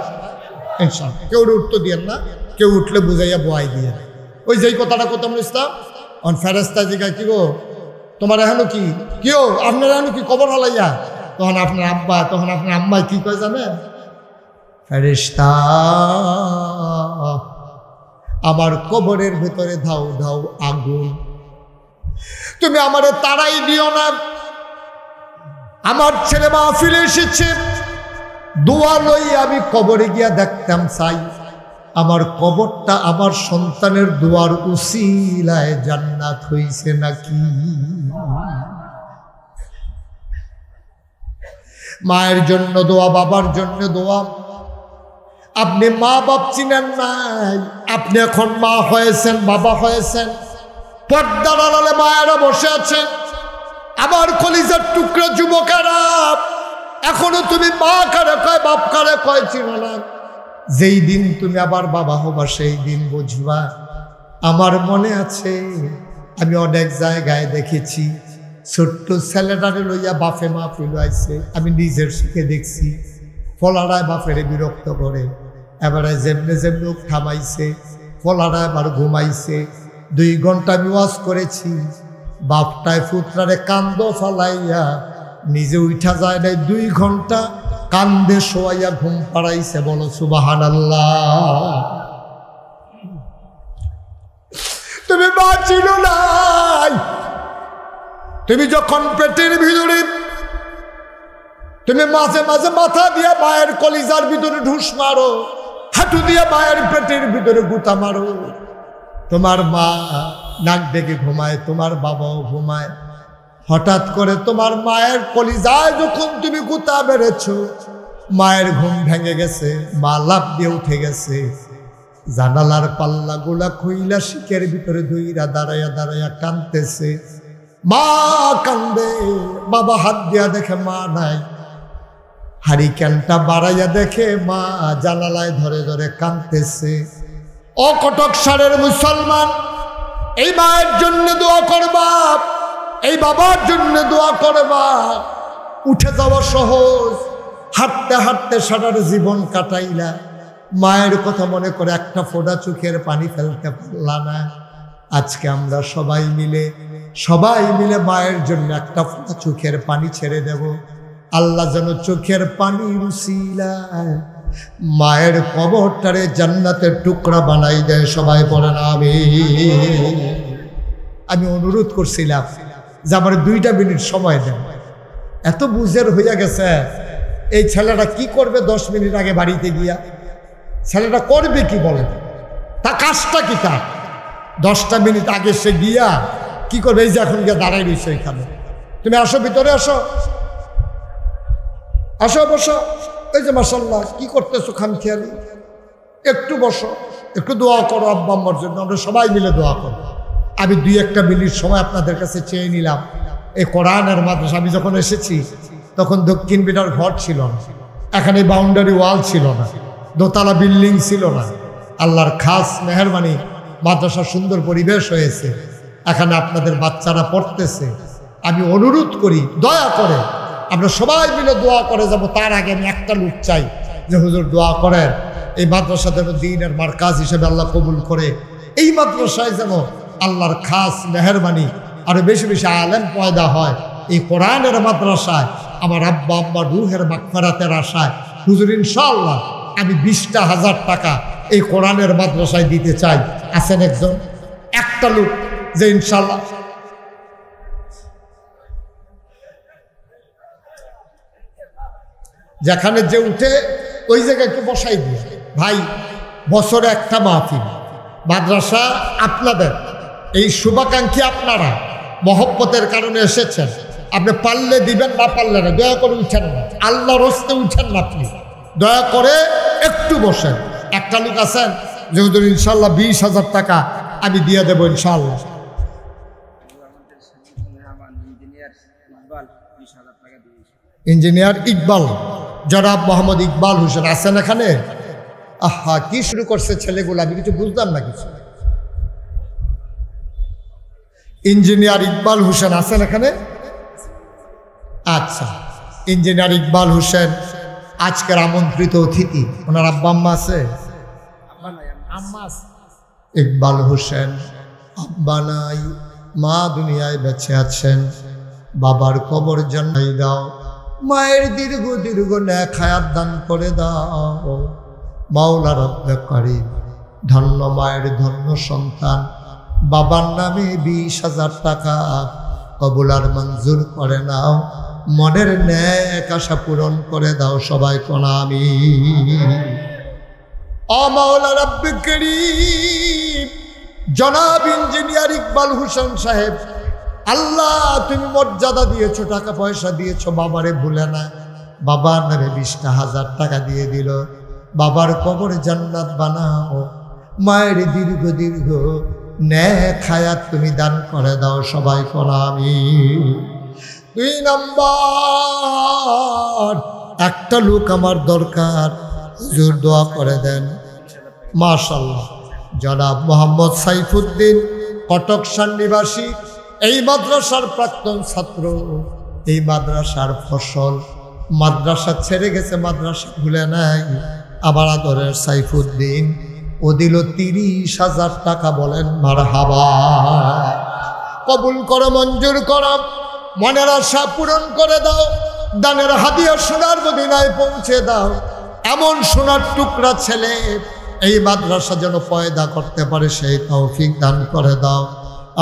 ইনশাল্লাহ। কেউ উঠতে দিয়েন না, কেউ উঠলে বুঝাইয়া বোয়াই দিয়ে। ওই যেই কথাটা কত আমরা ইসলাম অন ফেরেস্তা জিগায়, কি গো তোমার এখনো কি কেউ আপনার এখনো কি কবর হালাইয়া, তখন আপনার আব্বা, তখন আপনার আম্মায় কি কয় জানেন? ফেরেশতা আমার কবরের ভেতরে ধাও ধাও আগুন, তুমি আমারে তাড়াই দিও না, আমার ছেলে মাহফিলে এসেছে, দোয়া লই আমি কবরে গিয়া দেখতাম চাই আমার কবরটা আমার সন্তানের দোয়ার উসিলায় জান্নাত হইছে নাকি। মায়ের জন্য দোয়া, বাবার জন্য দোয়া। আপনি মা বাপ চিনেন নাই, আপনি এখন মা হয়েছেন, বাবা হয়েছেন, পর্দার আড়ালে মায়েরা বসে আছে। আমার কলিজার টুকরা যুবকেরা, এখনো তুমি মা কারে কয় বাপ কারে কয় চিনো না। যেই দিন তুমি আবার বাবা হবা সেই দিন বুঝবা। আমার মনে আছে আমি অনেক জায়গায় দেখেছি ছোট্ট ছেলেটারে লইয়া বাপে মা ফিল আইছে, আমি নিজের সুখে দেখছি। ফলারায় বাপেরে বিরক্ত করে, এবারে যেমনে যেমনি থামাইছে, ফলারায় আবার ঘুমাইছে। 2 ঘন্টা আমি ওয়াজ করেছি, বাপটায় পুত্রারে কান্দ ফালাইয়া নিজে উঠা যায় নাই, 2 ঘন্টা কান্দে শোয়াইয়া ঘুম পাড়াইছে। বলো সুবহানাল্লাহ। তুমি বাঁচিল নাই, তুমি যখন পেটের ভিতরে, তুমি মাঝে মাঝে মাথা দিয়া মায়ের কলিজার ভিতরে ঢুস মারো, হাঁটু দিয়া মায়ের পেটের ভিতরে গুতা মারো। তোমার মা নাক ডেকে ঘুমায়, তোমার বাবাও ঘুমায়। হঠাৎ করে তোমার মায়ের কলিজায় যখন তুমি গুতা বেড়েছ, মায়ের ঘুম ভেঙে গেছে, মা লাফ দিয়ে উঠে গেছে, জানালার পাল্লা গুলা খুইলা শিকের ভিতরে ধুইরা দাঁড়াইয়া দাঁড়াইয়া কাঁদতেছে। মা কান্দে, বাবা হাত দিয়া দেখে মা নাই, হারিকেনটা বাড়াইয়া দেখে মা জানালায় ধরে ধরে কাঁদতেছে। অকটক সারের মুসলমান, এই মায়ের জন্য দোয়া করবা, এই বাবার জন্য দোয়া করবা। উঠে যাওয়া সহজ, হাঁটতে হাঁটতে সারার জীবন কাটাইলা, মায়ের কথা মনে করে একটা ফোঁটা চোখের পানি ফেলতে পারলা না। আজকে আমরা সবাই মিলে মায়ের জন্য একটা ফোঁটা চোখের পানি ছেড়ে দেব। আল্লাহ যেন চোখের পানি উসিলায় মায়ের কবরটারে জান্নাতের টুকরা বানাই দেয়। সবাই বলেন আমিন। আমি অনুরোধ করছিলাম যে আমার 2টা মিনিট সময় দেন। এত বুঝের হইয়া গেছে, এই ছেলেটা কি করবে 10 মিনিট আগে বাড়িতে গিয়া? ছেলেটা করবে কি বলেন? তা কাজটা কি তার? 10টা মিনিট আগে সে গিয়া কি করবে? এই যে এখন গিয়া দাঁড়াই রয়েছে এখানে, তুমি আসো, ভিতরে আসো, আসো, বসো। এই যে মাশাআল্লাহ, কি করতেছো খামখেয়ালি? একটু বসো, একটু দোয়া করো আব্বা আম্মার জন্য। আমরা সবাই মিলে দোয়া করো। আমি 2-1টা মিনিট সময় আপনাদের কাছে চেয়ে নিলাম। এই কোরআনের মাদ্রাসা আমি যখন এসেছি তখন দক্ষিণ বিটার ঘর ছিল না, এখানে বাউন্ডারি ওয়াল ছিল না, দোতলা বিল্ডিং ছিল না। আল্লাহর খাস মেহেরবানি, মাদ্রাসা সুন্দর পরিবেশ হয়েছে, এখানে আপনাদের বাচ্চারা পড়তেছে। আমি অনুরোধ করি দয়া করে আমরা সবাই মিলে দোয়া করে যাব। তার আগে আমি একটা লোক চাই যে হুজুর দোয়া করেন এই মাদ্রাসা যেন দ্বীনের মারকাজ হিসেবে আল্লাহ কবুল করে। এই মাদ্রাসায় যেন আল্লাহর খাস মেহেরবানি আরো বেশি বেশি আলেম পয়দা হয়। এই কোরআনের মাদ্রাসায় আমার আব্বা আম্মা রুহের মাগফিরাতের আশায় হুজুর ইনশাআল্লাহ আমি 20,000 টাকা এই কোরআনের মাদ্রাসায় দিতে চাই। আছেন একজন, একটা লোক যে ইনশাল্লাহ যেখানে যে উঠে ওই জায়গায় একটু বসাই দিয়ে, ভাই বছরে একটা মাহফিল মাদ্রাসা আপনাদের, এই শুভাকাঙ্ক্ষী আপনারা মহব্বতের কারণে এসেছেন, আপনি পারলে দিবেন, না পারলে না, দয়া করে উঠেন না, আল্লাহর হস্তে উঠেন না, আপনি দয়া করে একটু বসেন। একটা লোক আছেন যে হুজুর ইনশাল্লাহ 20,000 টাকা আমি দিয়ে দেবো ইনশাল্লাহ। ইঞ্জিনিয়ার ইকবাল, জনাব মোহাম্মদ ইকবাল হোসেন আছেন এখানে? আহা, কি শুরু করছে ছেলেগুলো, আমি কিছু বুঝলাম না কিছু। ইঞ্জিনিয়ার ইকবাল হোসেন আছেন এখানে? আচ্ছা, ইঞ্জিনিয়ার ইকবাল হোসেন আজকের আমন্ত্রিত অতিথি। ওনার আব্বা আম্মা আছে? ইকবাল হোসেন আব্বা নাই, মা দুনিয়ায় বেঁচে আছেন। বাবার কবর জানাই দাও, মায়ের দীর্ঘ দীর্ঘ নেক হায়াত দান করে দাও। মাওলা রব্বে কারীম, ধন্য মায়ের ধন্য সন্তান, বাবার নামে 20,000 টাকা কবুল আর মঞ্জুর করে নাও। মনের নেক আশা পূরণ করে দাও, সবাই কোন আমিন। ও মাওলা রব্বে কারীম, জনাব ইঞ্জিনিয়ার ইকবাল হোসেন সাহেব, আল্লাহ তুমি মর্যাদা দিয়েছো, টাকা পয়সা দিয়েছো, বাবারে ভুলে না। বাবার নামে 20,000 টাকা দিয়ে দিল। বাবার কবরে জান্নাত বানাও, মায়ের দীর্ঘ দীর্ঘ নেক হায়াত তুমি দান করে দাও, সবাই কোন আমিন। 2 নম্বর, একটা লোক আমার দরকার, হুজুর দোয়া করে দেন। মাশাআল্লাহ, জনাব মোহাম্মদ সাইফুদ্দিন, কটকসার নিবাসী, এই মাদ্রাসার প্রাক্তন ছাত্র, এই মাদ্রাসার ফসল। মাদ্রাসা ছেড়ে গেছে, মাদ্রাসা ভুলে নাই। আমার আদরের সাইফুদ্দিন, ও দিল 30,000 টাকা। বলেন মারহাবা। কবুল করো, মঞ্জুর করো, মনের আশা পূরণ করে দাও। দানের হাদিয়া সোনার মদিনায় পৌঁছে দাও। এমন সোনার টুকরা ছেলে এই মাদ্রাসা যেন পয়দা করতে পারে, সেই তৌফিক দান করে দাও।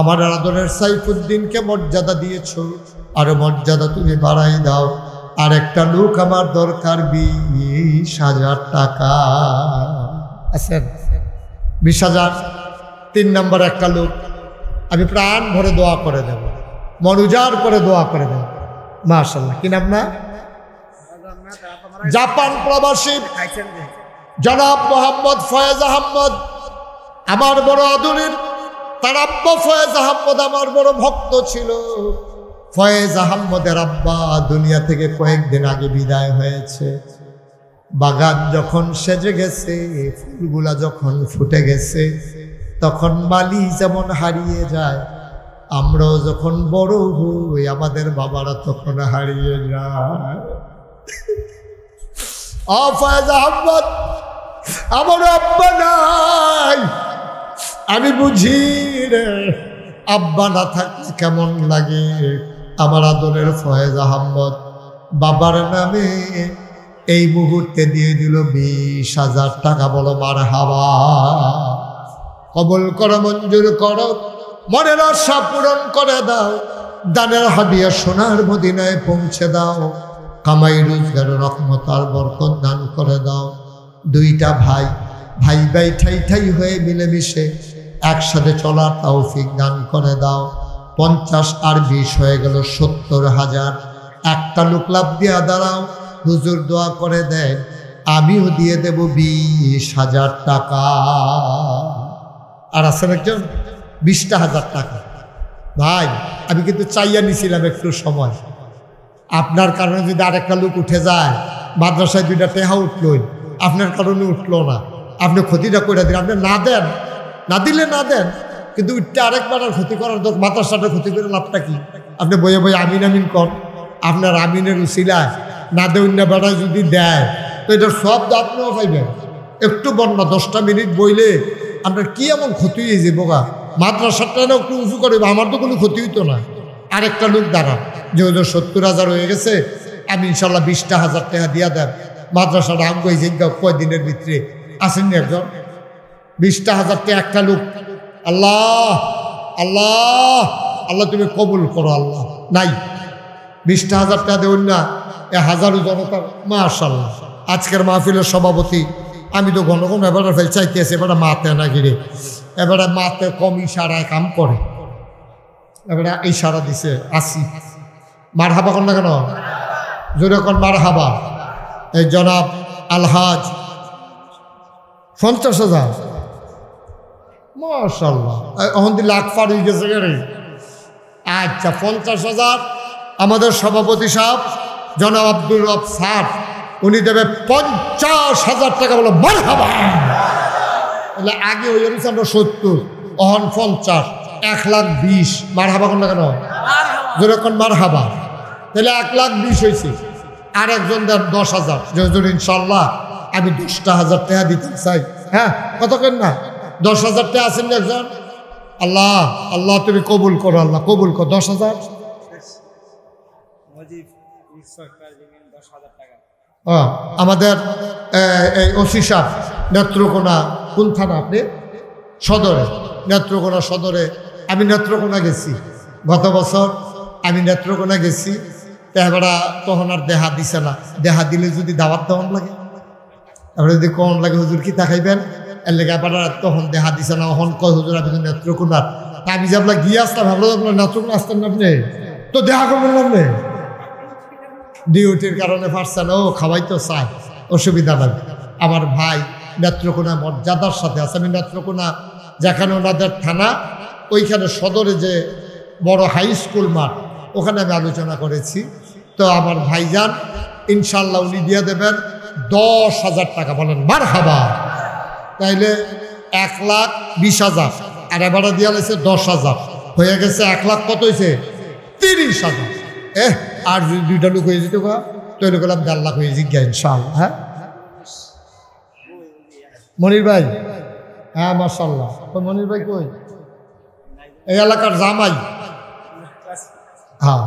আমার আদরের সাইফুদ্দিনকে মর্যাদা দিয়েছ, আরো মর্যাদা তুমি বাড়াই দাও। আর একটা লোক আমার দরকার, 20,000 টাকা। আছেন? 20,000। 3 নম্বর, একটা লোক আমি প্রাণ ভরে দোয়া করে দেব, মনুজার করে দোয়া করে দেব। মাশাআল্লাহ, কি নাম না? জাপান প্রবাসী জনাব মোহাম্মদ ফয়েজ আহমদ, আমার বড় আদরের। তার আব্বা ফয়েজ আহমদ আমার বড় ভক্ত ছিল। ফয়েজ আহমদের আব্বা দুনিয়া থেকে কয়েকদিন আগে বিদায় হয়েছে। বাগান যখন সেজে গেছে, ফুলগুলা যখন ফুটে গেছে, তখন মালি যেমন হারিয়ে যায়, আমরাও যখন বড় হই আমাদের বাবারা তখন হারিয়ে যায়। ফয়েজ আহমদ, আমার আব্বা নাই, আমি বুঝি রে আব্বা না থাকলে কেমন লাগে। আমার আদরের ফয়েজ আহমদ বাবার নামে এই মুহূর্তে দিয়ে দিল 20,000 টাকা। বলো মারহাবা। কবুল করো, মঞ্জুর করো, মনের আশা পূরণ করে দাও। দানের হাদিয়া সোনার মদিনায় পৌঁছে দাও। কামাই রোজগার রহমত আর বরকত দান করে দাও। 2টা ভাই, ভাই ভাই ঠাই ঠাই হয়ে মিলেমিশে একসাথে চলার তৌফিক দান করে দাও। 50 আর 20 হয়ে গেল 70,000। একটা লোক লাভ দিয়া দাঁড়াও, হুজুর দোয়া করে দেন, আমিও দিয়ে দেব 20,000 টাকা। আর আছেন একজন 20,000 টাকা। ভাই আমি কিন্তু চাইয়া নিছিলাম একটু সময়, আপনার কারণে যদি আরেকটা লোক উঠে যায়, মাদ্রাসায় 2টা টেহা উঠলই, আপনার কারণে উঠলো না, আপনি ক্ষতিটা করে দিন। আপনি না দেন, না দিলে না দেন, কিন্তু উঠতে আরেকবার আর ক্ষতি করার দরকার। মাদ্রাসাটা ক্ষতি করে লাভটা কি? আপনি বইয়ে বইয়ে আমিন আমিন কর, আপনার আমিনের উসিলায় না দেউন না বেড়ায় যদি দেয় তো এটার সব আপনিও পাইবেন। একটু বন্যা 10টা মিনিট বইলে আপনার কি এমন ক্ষতি হয়েছে বোকা। মাদ্রাসাটা একটু উঁচু করে, আমার তো কোনো ক্ষতি হইতো না। আরেকটা লোক দাঁড়ান, যে 70,000 হয়ে গেছে, আমি ইনশাল্লাহ 20,000 টাকা দিয়া দেন। মাদ্রাসাটা আগ হয়েছে কয়দিনের ভিতরে। আসেননি একজন? 20টা হাজার টাকা একটা লোক। আল্লাহ আল্লাহ আল্লাহ তুমি কবুল করো আল্লাহ। নাই 20টা হাজার টাকা দেবেন না, হাজারো জনতা। মাশাআল্লাহ আজকের মাহফিলের সভাপতি আমি তো ঘন ঘন এবারে ফেল চাইতেছি, এবারে মাতে না গিরে, এবারে মাতে কম ইশারায় কাম করে, এবারে ইশারা দিছে আসি। মার হাবা কর না কেন, জোরে কর মার হাবা। এই জনাব আলহাজ 50,000। মাশাআল্লাহ এখন লাখ পার হয়ে গেছে রে। আচ্ছা 50,000 আমাদের সভাপতি সাহেব জনাব আব্দুল রব স্যার, উনি দেবে 50,000 টাকা। বলো মারহাবা। তাহলে আগে ওই হয়েছে আমরা 70, অহন 50, 1,20,000। মারহাবা কোন না কেন, যেরকম মারহাবা। তাহলে 1,20,000 হয়েছে। আর একজন দেন 10,000। যেহেতু ইনশাল্লাহ আমি 10,000 টাকা দিতে চাই। হ্যাঁ কত কেন না 10,000 টাকা আছেন না একজন। আল্লাহ আল্লাহ তুমি কবুল করো, আল্লাহ কবুল করো। 10,000 আমাদের এই ওসি সাহেব নেত্রকোনা, কোন থানা আপনি? সদরে, নেত্রকোনা সদরে। আমি নেত্রকোনা গেছি গত বছর, আমি নেত্রকোনা গেছি। এবারে তখন আর দেহা দিছে না, দেহা দিলে যদি দাওয়াত দেওয়ান লাগে, এবারে যদি কখন লাগে হুজুর কি দেখাইবেন, এর লেগে আবার তখন দেহা দিছে না। তখন কয় হুজুর আপনি নেত্রকোনার। আমি যে আপনার গিয়ে আসলাম, ভাবলাম আপনার নেত্রকোনা আসতেন না, আপনি তো দেখা করবেন না, আপনি ডিউটির কারণে পারছেন। ও খাওয়াই তো চাই, অসুবিধা নাই। আমার ভাই নেত্রকোনা মর্যাদার সাথে আছে। আমি নেত্রকোনা যেখানে ওনাদের থানা, ওইখানে সদরে যে বড় হাই স্কুল মাঠ, ওখানে আমি আলোচনা করেছি। তো আমার ভাইজান ইনশাল্লাহ উনি দিয়ে দেবেন 10,000 টাকা। বলেন মারহাবা। তাইলে 1,20,000 আর এবারে দিয়ে গেছে 10,000, হয়ে গেছে 1,00,000। কত হয়েছে? 30,000। আর যদি 2টা লোক হয়ে যেত তৈরি করলাম 1.5 লাখ হয়ে জিজ্ঞা ইনশাল্লাহ। হ্যাঁ মনির ভাই, হ্যাঁ মাশাল্লাহ। মনির ভাই কই? এই এলাকার জামাই। হ্যাঁ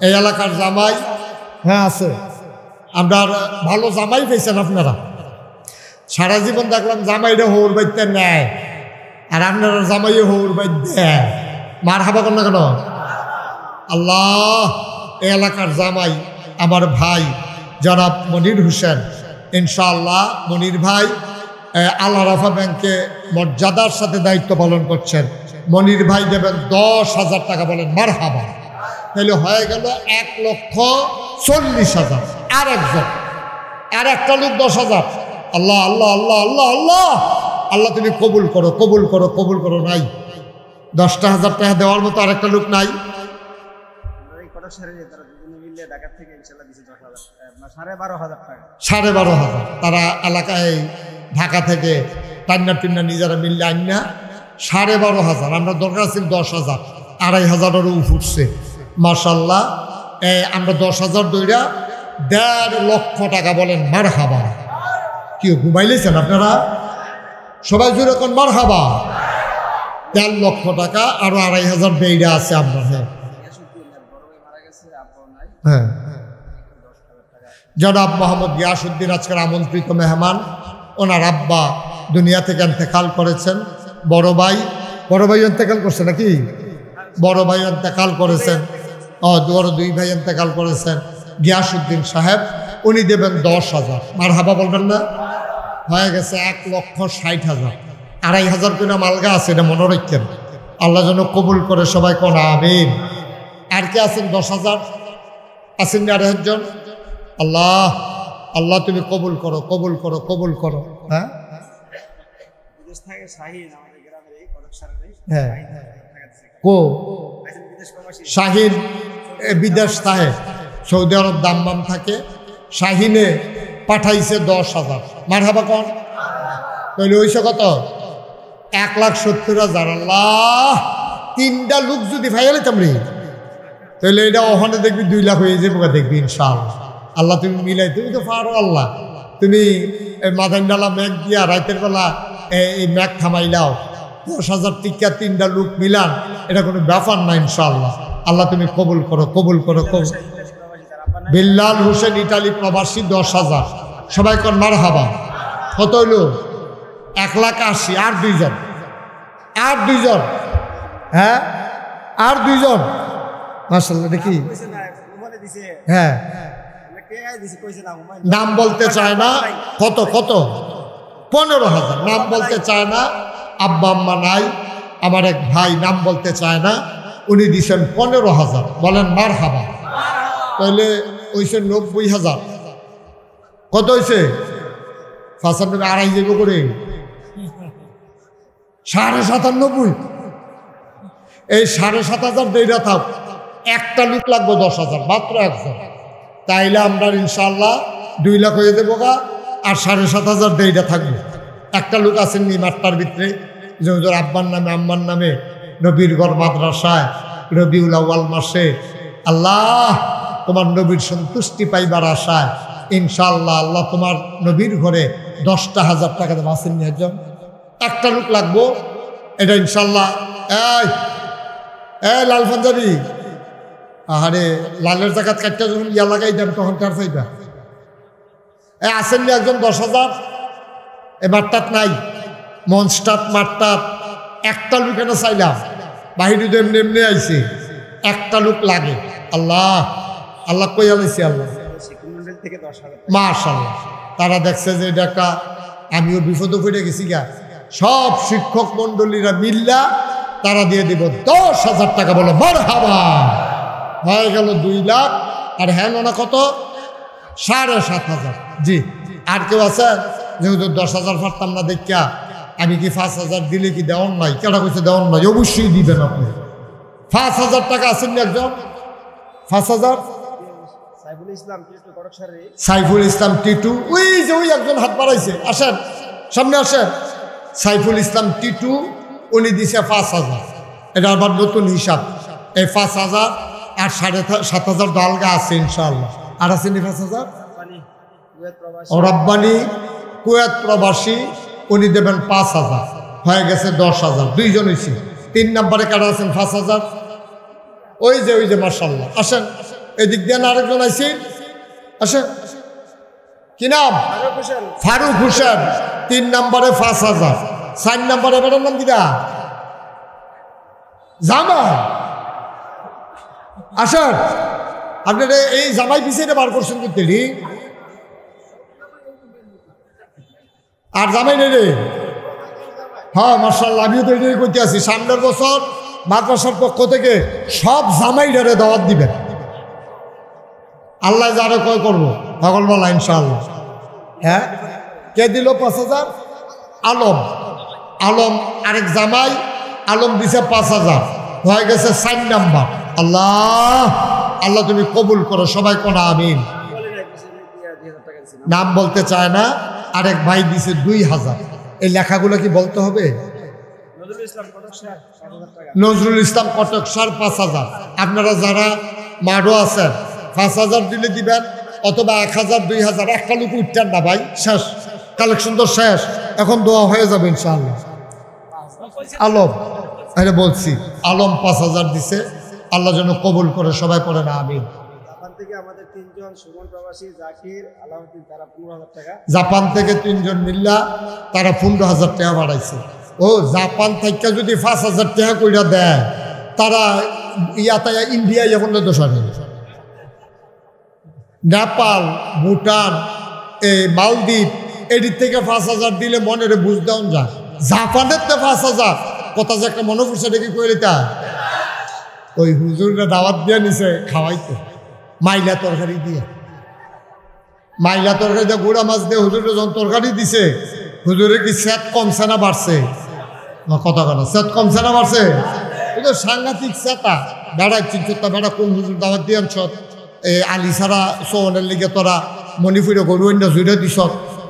এই এলাকার জামাই। হ্যাঁ আছে। আমরা ভালো জামাই পেয়েছেন আপনারা। সারা জীবন দেখলাম জামাইরা হৌর বাইতে নেয়, আর আপনারা জামাইয়ে হৌর বাইত দেয়। মার হাবা কর না কেন। আল্লাহ এই এলাকার জামাই আমার ভাই জনাব মনির হোসেন, ইনশাআল্লাহ মনির ভাই আল আরাফা ব্যাংকে মর্যাদার সাথে দায়িত্ব পালন করছেন। মনির ভাই দেবেন 10,000 টাকা। বলেন মারহাবা। তাহলে হয়ে গেল 1,40,000। আর একজন, আর একটা লোক 10,000। আল্লাহ আল্লাহ আল্লাহ আল্লাহ আল্লাহ আল্লাহ তুমি কবুল করো, কবুল করো, কবুল করো। নাই 10,000 টাকা দেওয়ার মতো আর একটা লোক নাই। 12,500 তারা এলাকায় ঢাকা থেকে টান্না টিন্না নিজেরা মিললে আইনা 12,500। আমরা দরকার ছিল 10,000, 2,500-এরও উঠছে। মাশাল্লাহ আমরা 10,000 দইরা 1.5 লক্ষ টাকা। বলেন মারহাবা। কি ঘুমাইলেছেন আপনারা সবাই জুড়ে কোন মারহাবা। 1.5 লক্ষ টাকা আরো 2,500 বেইরা আছে আপনার। হ্যাঁ জনাব মোহাম্মদ গিয়াসউদ্দিন আজকের আমন্ত্রিত মেহমান। ওনার আব্বা দুনিয়া থেকে ইন্তেকাল করেছেন। বড় ভাই ইন্তেকাল করছে নাকি? বড় ভাই ইন্তেকাল করেছেন। বড় 2 ভাই ইন্তেকাল করেছেন। গিয়াসউদ্দিন সাহেব উনি দেবেন 10,000। মারহাবা বলবেন না? হয়ে গেছে 1,60,000। 2,500 করে মালগা আছে, এটা মনে রাখছেন। আল্লাহ যেন কবুল করে সবাই কোন আমিন। আর কে আছেন? 10,000 আছেন না? আর একজন। আল্লাহ আল্লাহ তুমি কবুল করো, কবুল করো, কবুল করো। হ্যাঁ হ্যাঁ কো শাহিন বিদেশ থাকে, সৌদি আরব দাম্মাম থাকে। শাহিনে পাঠাইছে 10,000। মারহাবা কোন? তাহলে হইছে কত? 1,70,000। আল্লাহ 3টা লোক যদি ভাইয়ালে তামরি, তাহলে এটা ওখানে দেখবি 2 লাখ হয়ে যাবো। দেখবি ইনশাআল্লাহ। আল্লাহ তুমি মিলাই, তুমি তো পারো। আল্লাহ তুমি মাদান ডালা ম্যাগ দিয়া রাতের বেলা এই ম্যাগ থামাইলাও। 10,000 টিকা 3টা লোক মিলান, এটা কোনো ব্যাপার না ইনশাআল্লাহ। আল্লাহ তুমি কবুল করো, কবুল করো, কবুল। বিল্লাল হোসেন ইটালি প্রবাসী 10,000। সবাই কর মারহাবা। কত হইল? 1,80,000 আর দুইজন, আর দুইজন, হ্যাঁ আর দুইজন, মাশাআল্লাহ। দেখি হ্যাঁ, নাম বলতে চায় না। কত কত? 15,000। নাম বলতে চায় না, আব্বা আম্মা নাই। আমার এক ভাই নাম বলতে চায় না, উনি দিচ্ছেন 15,000। বলেন মারহাবা। তাহলে হইছে 90,000। কত হয়েছে? 95 আড়াই যাইব করে 97,500। এই 7,500 দেইরা থাক, একটা লোক লাগবে 10,000, মাত্র একজন। তাইলে আমরা ইনশাল্লাহ 2 লাখ হয়ে দেবো গা, আর 7,500 দেইরা থাকবো। একটা লোক আছেন নি মাঠটার ভিতরে, যে হুজুর আব্বার নামে আম্মার নামে নবীরগড় মাদ্রাসায় রবিউল আউয়াল মাসে আল্লাহ তোমার নবীর সন্তুষ্টি পাইবার আশায় ইনশাল্লাহ আল্লাহ তোমার নবীর ঘরে 10,000 টাকা দেবো। আসেন নি একজন? একটা লোক লাগবো, এটা ইনশাল্লাহ। এই লাল পাঞ্জাবি, আরে লালের জায়গাত কাটটা যখন ইয়া লাগাই দেন তখন কার চাইবা? আসেননি একজন 10,000? এ মাঠটাত নাই, মঞ্চটাত মাঠটাত একটা লোক এনে চাইলাম, বাহিরে তো এমনি এমনি আইছে, একটা লোক লাগে। আল্লাহ আল্লাহ কই আলাইছে আল্লাহ, মাশাআল্লাহ। তারা দেখছে যে এটা একটা, আমিও বিপদ পড়ে গেছি গা। সব শিক্ষক মন্ডলীরা মিল্লা তারা দিয়ে দিব 10,000 টাকা। বলো মারহাবা। হয়ে গেল 2 লাখ। আর হ্যাঁ না কত? 7,500। জি, আর কেউ আছে যেহেতু 10,000 পারতাম না দেখিয়া আমি কি 5,000 দিলে কি দেওয়ার নাই? কেটা কইছে দেওয়ার নাই? অবশ্যই দিবেন আপনি। 5,000 টাকা আছেন না একজন? 5,000? সাইফুল ইসলাম টিটু, ওই যে ওই একজন হাত বাড়াইছে, আসেন সামনে আসেন। সাইফুল ইসলাম টিটু, উনি দিছে 5,000। এটা আবার নতুন হিসাব। এই 5,000 আর 7,500 ডালগা আছে ইনশাআল্লাহ। আর আছে নি 5,000? রব্বানি কুয়েত প্রবাসী, উনি দেবেন 5,000। হয়ে গেছে 10,000। 2 জন হয়েছে। 3 নম্বরে কারা আছেন 5,000? ওই যে মাশাআল্লাহ। আসেন এদিক দিয়ে আরেকজন আইছি, আসেন। কি নাম? ফারুক হোসেন। 3 নম্বরে 5,000। 4 নম্বরে বেটার নাম কিনা? জামাই। আসেন, আপনার এই জামাই পিছিয়ে বার করছেন করতে, আর জামাই নেই রে। হ্যাঁ মাশাআল্লাহ, আমিও তো এটাই করতে আছি। সামনের বছর মাদ্রাসার পক্ষ থেকে সব জামাইডারে দাওয়াত দিবেন। আল্লাহ যারা কয় করবো সকল বলা ইনশাআল্লাহ। হ্যাঁ, কে দিল 5,000? আলম। আলম আরেক জামাই, আলম দিছে 5,000। হয়ে গেছে 4 নাম্বার। আল্লাহ আল্লাহ তুমি কবুল করো, সবাই কোনা আমিন। নাম বলতে চায় না, আরেক ভাই দিছে 2,000। এই লেখাগুলো কি বলতে হবে? নজরুল ইসলাম কটকসার 5,000। আপনারা যারা মাঠও আছেন 5,000 দিলে দিবেন, অথবা 1,000 2,000। একটা লোক উঠতেন না ভাই, শেষ কালেকশন তো শেষ, এখন দোয়া হয়ে যাবে ইনশাআল্লাহ। আলম, এটা বলছি, আলম 5,000 দিছে। আল্লাহ যেন কবুল করে, সবাই পড়ে না আমিন। জাপান থেকে 3 জন মিল্লা তারা 15,000 টাকা বাড়াইছে। ও জাপান থেকে যদি 5,000 টাকা কইরা দেয়, তারা ইয়াতায়া ইন্ডিয়া এখন দোষ নেই। নেপাল, ভুটান, এই মালদ্বীপ, এদিক থেকে 5,000 দিলে মনের বুঝ দেওয়া যায়। জাপানের তো 5,000 কথা যে একটা মনে পড়ছে দেখি কইলিতা। ওই হুজুররা দাওয়াত দিয়ে নিছে খাওয়াইতে, মাইলা তরকারি দিয়ে। মাইলা তরকারি দিয়ে গুড়া মাছ দিয়ে হুজুরে যখন তরকারি দিছে, হুজুরে কি সেট কমছে না বাড়ছে? কথা কেন, সেট কমছে না বাড়ছে? এটা সাংঘাতিক সেটা। বেড়া চিন্তা বেড়া কোন হুজুর দাওয়াত দিয়ে আনছ? আলি সারা সোহনের লিগে তোরা মণিপুরে গরু অন্য জুড়ে দিস,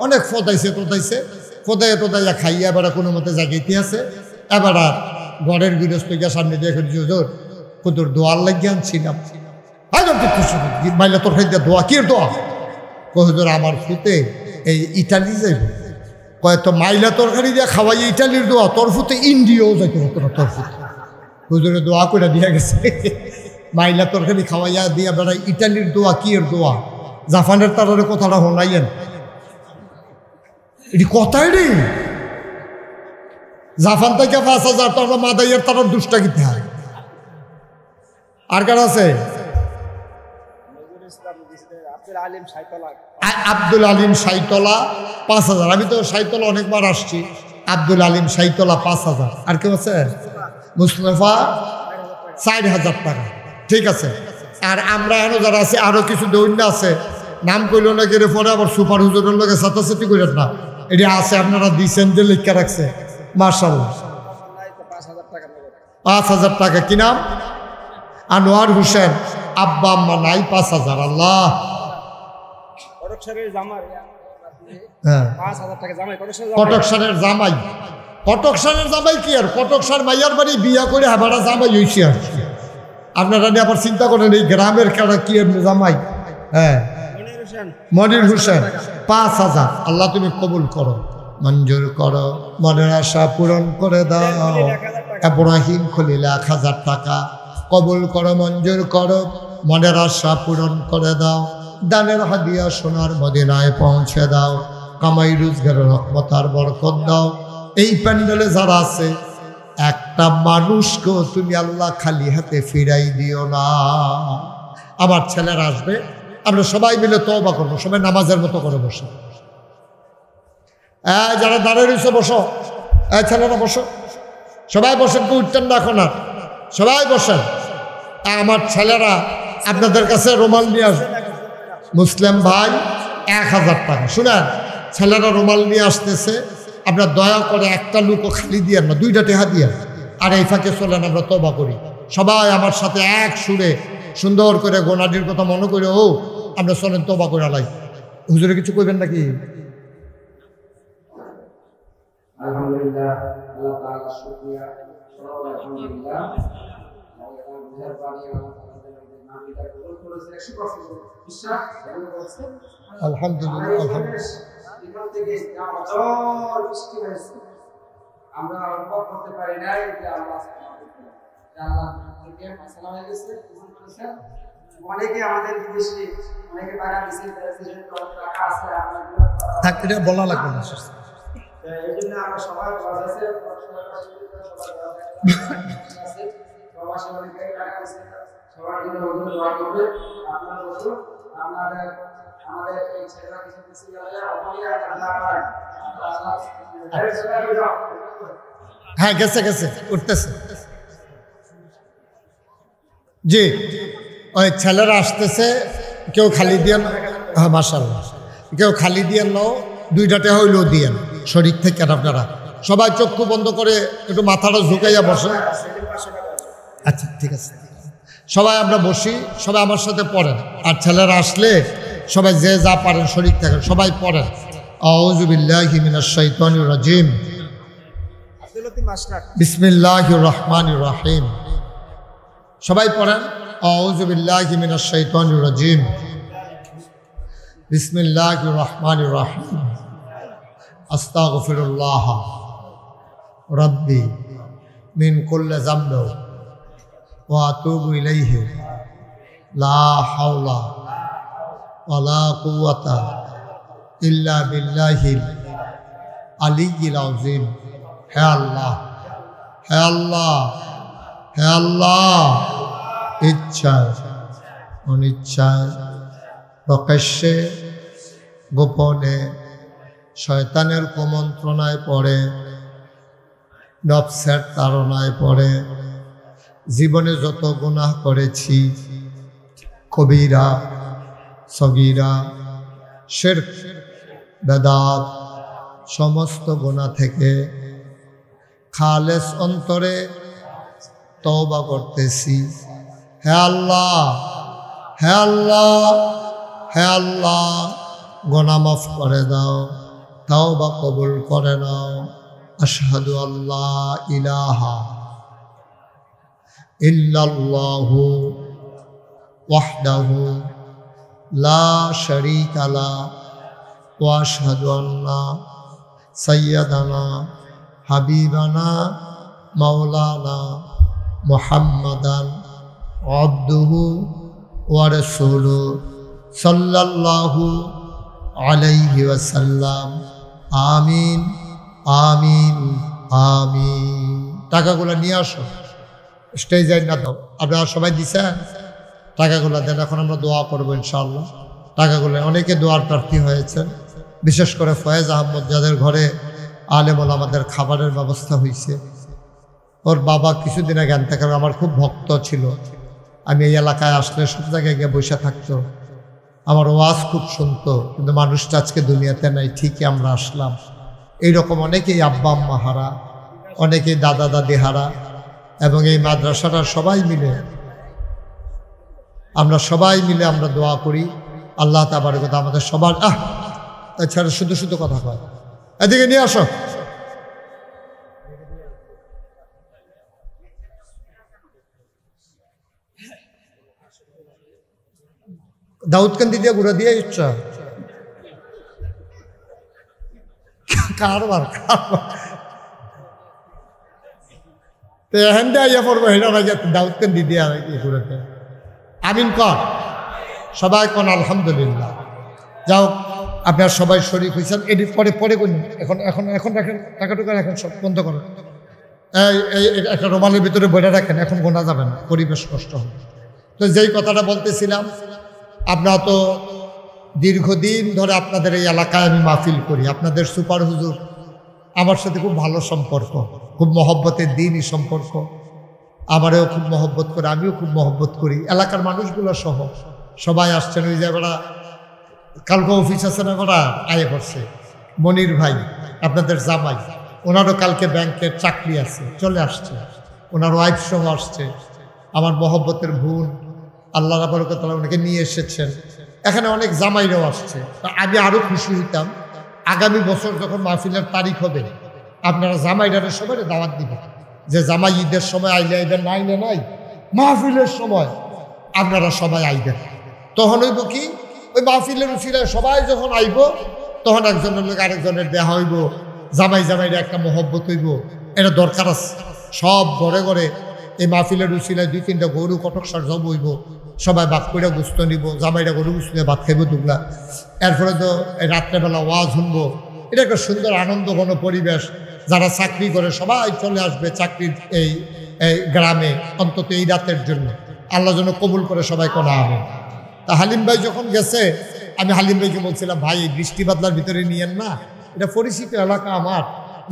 অনেক ফদাইছে ফদাইয়া খাইয়া বেড়া কোনো মতে জাগাইতে আছে। এবার আর ঘরের গৃহস্থ গিয়া সামনে দিয়ে হুজুর কুতুর দোয়ার লাগিয়ে আনছিলাম। মাইলা তোর খাইতে দোয়া কি দোয়া? হুজুর আমার ফুতে এই ইটালি যাইব, কয়েকটা মাইলা তরকারি দিয়ে খাওয়াই ইটালির দোয়া, তোর ফুতে ইন্ডিয়াও যাইতে হতো না। তোর ফুতে হুজুরে দোয়া করে দিয়া গেছে, মাইলা তরকারি খাওয়াইয়া দিয়া বেড়াই ইটালির দোয়া কি এর দোয়া? জাপানের তারারে কথাটা শোনাইয়েন, এটি কথাই রে। জাফান থেকে 5,000 তো আমরা মাদাইয়ের তার দুষ্টা কিতে হয়। আর কার আছে? আব্দুল আলিম সাইতলা 5,000। আমি তো সাইতলা অনেকবার আসছি। আব্দুল আলিম সাইতলা 5,000। আর কেউ আছে? মুস্তফা 4,000 টাকা। ঠিক আছে। আর আমরা এখনো যারা আছে আরো কিছু দৈন্য আছে, নাম কইল না গেলে পরে আবার সুপার হুজুরের লোকে ছাতাছাতি করেন না, এটি আছে আপনারা দিচ্ছেন যে লিখা রাখছে। মার্শাল্লাহ 5,000 টাকা। কি নাম? আনোয়ার হোসেন। আব্বা আম্মা নাই 5,000। আল্লাহ কটকসানের জামাই। কটকসানের জামাই কি আর কটকসার মাইয়ার বাড়ি বিয়া করে হাবারা জামাই হয়েছে আর কি। আপনারা আবার চিন্তা করেন এই গ্রামের কারা কি জামাই। হ্যাঁ মনির হোসেন 5,000। আল্লাহ তুমি কবুল করো, মঞ্জুর করো, মনের আশা পূরণ করে দাও। ইব্রাহিম খলিল 1,000 টাকা। কবুল করো, মঞ্জুর করো, মনের আশা পূরণ করে দাও। দানের হাদিয়া সোনার মদিনায় পৌঁছে দাও। কামাই রোজগারের রহমত আর বরকত দাও। এই প্যান্ডেলে যারা আছে একটা মানুষকেও তুমি আল্লাহ খালি হাতে ফিরাই দিও না। আমার ছেলেরা আসবে, আমরা সবাই মিলে তওবা করবো। সবাই নামাজের মতো করে বসে। যারা দাঁড়িয়ে রয়েছে বসো। ছেলেরা বসো, সবাই বসেন, কেউ উঠতেন না এখন আর। সবাই বসেন। আমার ছেলেরা আপনাদের কাছে রুমাল নিয়ে আসবে। মুসলিম ভাই 1,000 টাকা। শুনেন, ছেলেরা রুমাল নিয়ে আসতেছে, আপনার দয়া করে একটা লুকও খালি দিয়ে না, 2টা টেহা দিয়ে। আর এই ফাঁকে চলেন আমরা তওবা করি। সবাই আমার সাথে এক সুরে সুন্দর করে গোনাডির কথা মনে করে ও আমরা চলেন তওবা করে আলাই। হুজুরে কিছু কইবেন নাকি? আলহামদুলিল্লাহ, আল্লাহ তাআলা শুকরিয়া, আলহামদুলিল্লাহ। আলহামদুলিল্লাহ। আমরা অনুভব করতে পারি নাই যে আল্লাহ থেকে ফয়সালা হয়ে গেছে। অনেকে আমাদের বিদেশে অনেকে টাকা দিচ্ছে, টাকা আছে, থাকলে বলা লাগবে না। এই জন্য আমরা সবাই আছে প্রবাসী অনেকে টাকা দিচ্ছে, সবার জন্য দোয়া করবে। আপনারা বলুন আমাদের এই ছেলেরা কিছু কিছু হ্যাঁ গেছে গেছে উঠতেছে। জি ওই ছেলেরা আসতেছে, কেউ খালি দিয়ে। হ্যাঁ মাশাআল্লাহ, কেউ খালি দিয়ে নাও, 2টা হইলেও দিয়ে শরীর থেকে। আপনারা সবাই চক্ষু বন্ধ করে একটু মাথাটা ঝুঁকাইয়া বসে। আচ্ছা ঠিক আছে, সবাই আমরা বসি, সবাই আমার সাথে পড়েন। আর ছেলেরা আসলে সবাই যে যা পারেন শরীর থেকে সবাই পড়েন। আউযু বিল্লাহি মিনাশ শাইতানির রাজিম, বিসমিল্লাহির রহমানির রহিম। সবাই পড়েন আউযু বিল্লাহি মিনাশ শাইতানির রাজিম, বিসমিল্লাহির রহমানির রহিম। আস্তাগফিরুল্লাহ রাব্বি মিন কুল্লি যামবি ওয়া আতুবু ইলাইহি লা হাওলা ওয়ালা কুওয়াতা ইল্লা বিল্লাহিল আলিয়্যিল আযীম। হে আল্লাহ, হে আল্লাহ, হে আল্লাহ, ইচ্ছায় অনিচ্ছায় প্রকাশ্যে গোপনে শয়তানের কুমন্ত্রণায় পড়ে, নফসের তাড়নায় পড়ে জীবনে যত গুনাহ করেছি, কবিরা সগীরা শিরক বেদাত সমস্ত গুনাহ থেকে খালেস অন্তরে তওবা করতেছি। হে আল্লাহ, হে আল্লাহ, হে আল্লাহ, গুনাহ মাফ করে দাও, তওবা কবুল করে নাও। আশহাদু আল্লা ইলাহা ইল্লাল্লাহু ওয়াহদাহু লা শারীকা লাহু ওয়া আশহাদু আন্না সাইয়্যিদানা হাবিবানা মাওলানা মুহাম্মাদান আবদুহু ওয়া রাসূলুহু সাল্লাল্লাহু আলাইহি ওয়াসাল্লাম। আমিন আমিন আমিন। টাকাগুলো নিয়ে আসো, স্টেজে না দাও। আপনারা সবাই দিছেন, টাকাগুলো দেন। এখন আমরা দোয়া করবো ইনশাআল্লাহ। টাকাগুলো অনেকে দোয়ার প্রার্থী হয়েছেন, বিশেষ করে ফয়েজ আহমদ, যাদের ঘরে আলেম ওলামাদের খাবারের ব্যবস্থা হয়েছে। ওর বাবা কিছুদিন আগে ইন্তেকাল, আমার খুব ভক্ত ছিল। আমি এই এলাকায় আসলে সব জায়গায় গিয়ে বসে থাকতো, আমার ওয়াজ খুব শুনতো, কিন্তু মানুষটা আজকে দুনিয়াতে নাই। ঠিকই আমরা আসলাম। এইরকম অনেকেই আব্বা আম্মা হারা, অনেকেই দাদা দাদি হারা, এবং এই মাদ্রাসাটার সবাই মিলে আমরা দোয়া করি আল্লাহ তাবারক ওয়া তাআলা আমাদের সবার এছাড়া শুধু শুধু কথা কয়। এদিকে নিয়ে আসো। দাউদকান্দি দিয়ে ঘুরে দিয়ে ইচ্ছা কারবার দাউদকান্দি দিয়ে ঘুরেতে। আমিন কর সবাই, কোন আলহামদুলিল্লাহ। যাও, আপনার সবাই শরীক হয়েছেন। এটি পরে পরে কোন এখন এখন এখন রাখেন, টাকা টুকা রাখেন, সব বন্ধ করেন। এই একটা রুমালের ভিতরে বইটা রাখেন, এখন গোনা যাবে না, পরিবেশ নষ্ট হবে। তো যেই কথাটা বলতেছিলাম, আপনারা তো দীর্ঘদিন ধরে আপনাদের এই এলাকায় আমি মাহফিল করি। আপনাদের সুপার হুজুর আমার সাথে খুব ভালো সম্পর্ক, খুব মহব্বতের দিনই সম্পর্ক। আমারও খুব মহব্বত করে, আমিও খুব মহব্বত করি। এলাকার মানুষগুলো সহ সবাই আসছেন। ওই যে ওরা কালকে অফিস আছে না, ওরা আয়ে করছে। মনির ভাই আপনাদের জামাই, ওনারও কালকে ব্যাংকের চাকরি আছে, চলে আসছে। ওনার ওয়াইফ সহ আসছে। আমার মহব্বতের বোন, আল্লাহ রাব্বুল তাআলা ওনাকে নিয়ে এসেছেন। এখানে অনেক জামাইরাও আসছে। আমি আরও খুশি হইতাম আগামী বছর যখন মাহফিলের তারিখ হবে, আপনারা জামাইরারে সবাই দাওয়াত দিবেন, যে জামাই ঈদের সময় আইলে আইবেন, না আইলে নাই, মাহফিলের সময় আপনারা সবাই আইবেন। তখন হইব কি, ওই মাহফিলের উসিলায় সবাই যখন আইব, তখন একজনের লোক আরেকজনের দেহা হইব, জামাই জামাইরে একটা মহব্বত হইব। এটা দরকার আছে। সব ঘরে ঘরে এই মাহফিলের উসিলায় 2-3টা গরু কটক সার জব হইব, সবাই বাদ করে গুস্ত নিব, জামাইরা গরু গুস্ত নিয়ে ভাত খাইব দুগলা। এরপরে তো রাত্রেবেলা ওয়াজ শুনবো। এটা একটা সুন্দর আনন্দ ঘন পরিবেশ। যারা চাকরি করে সবাই চলে আসবে চাকরির এই গ্রামে, অন্তত এই রাতের জন্য। আল্লাহ যেন কবুল করে সবাই কোনা হবে। তা হালিম ভাই যখন গেছে, আমি হালিম ভাইকে বলছিলাম, ভাই এই বৃষ্টি বাদলার ভিতরে নিয়েন না, এটা পরিচিত এলাকা আমার।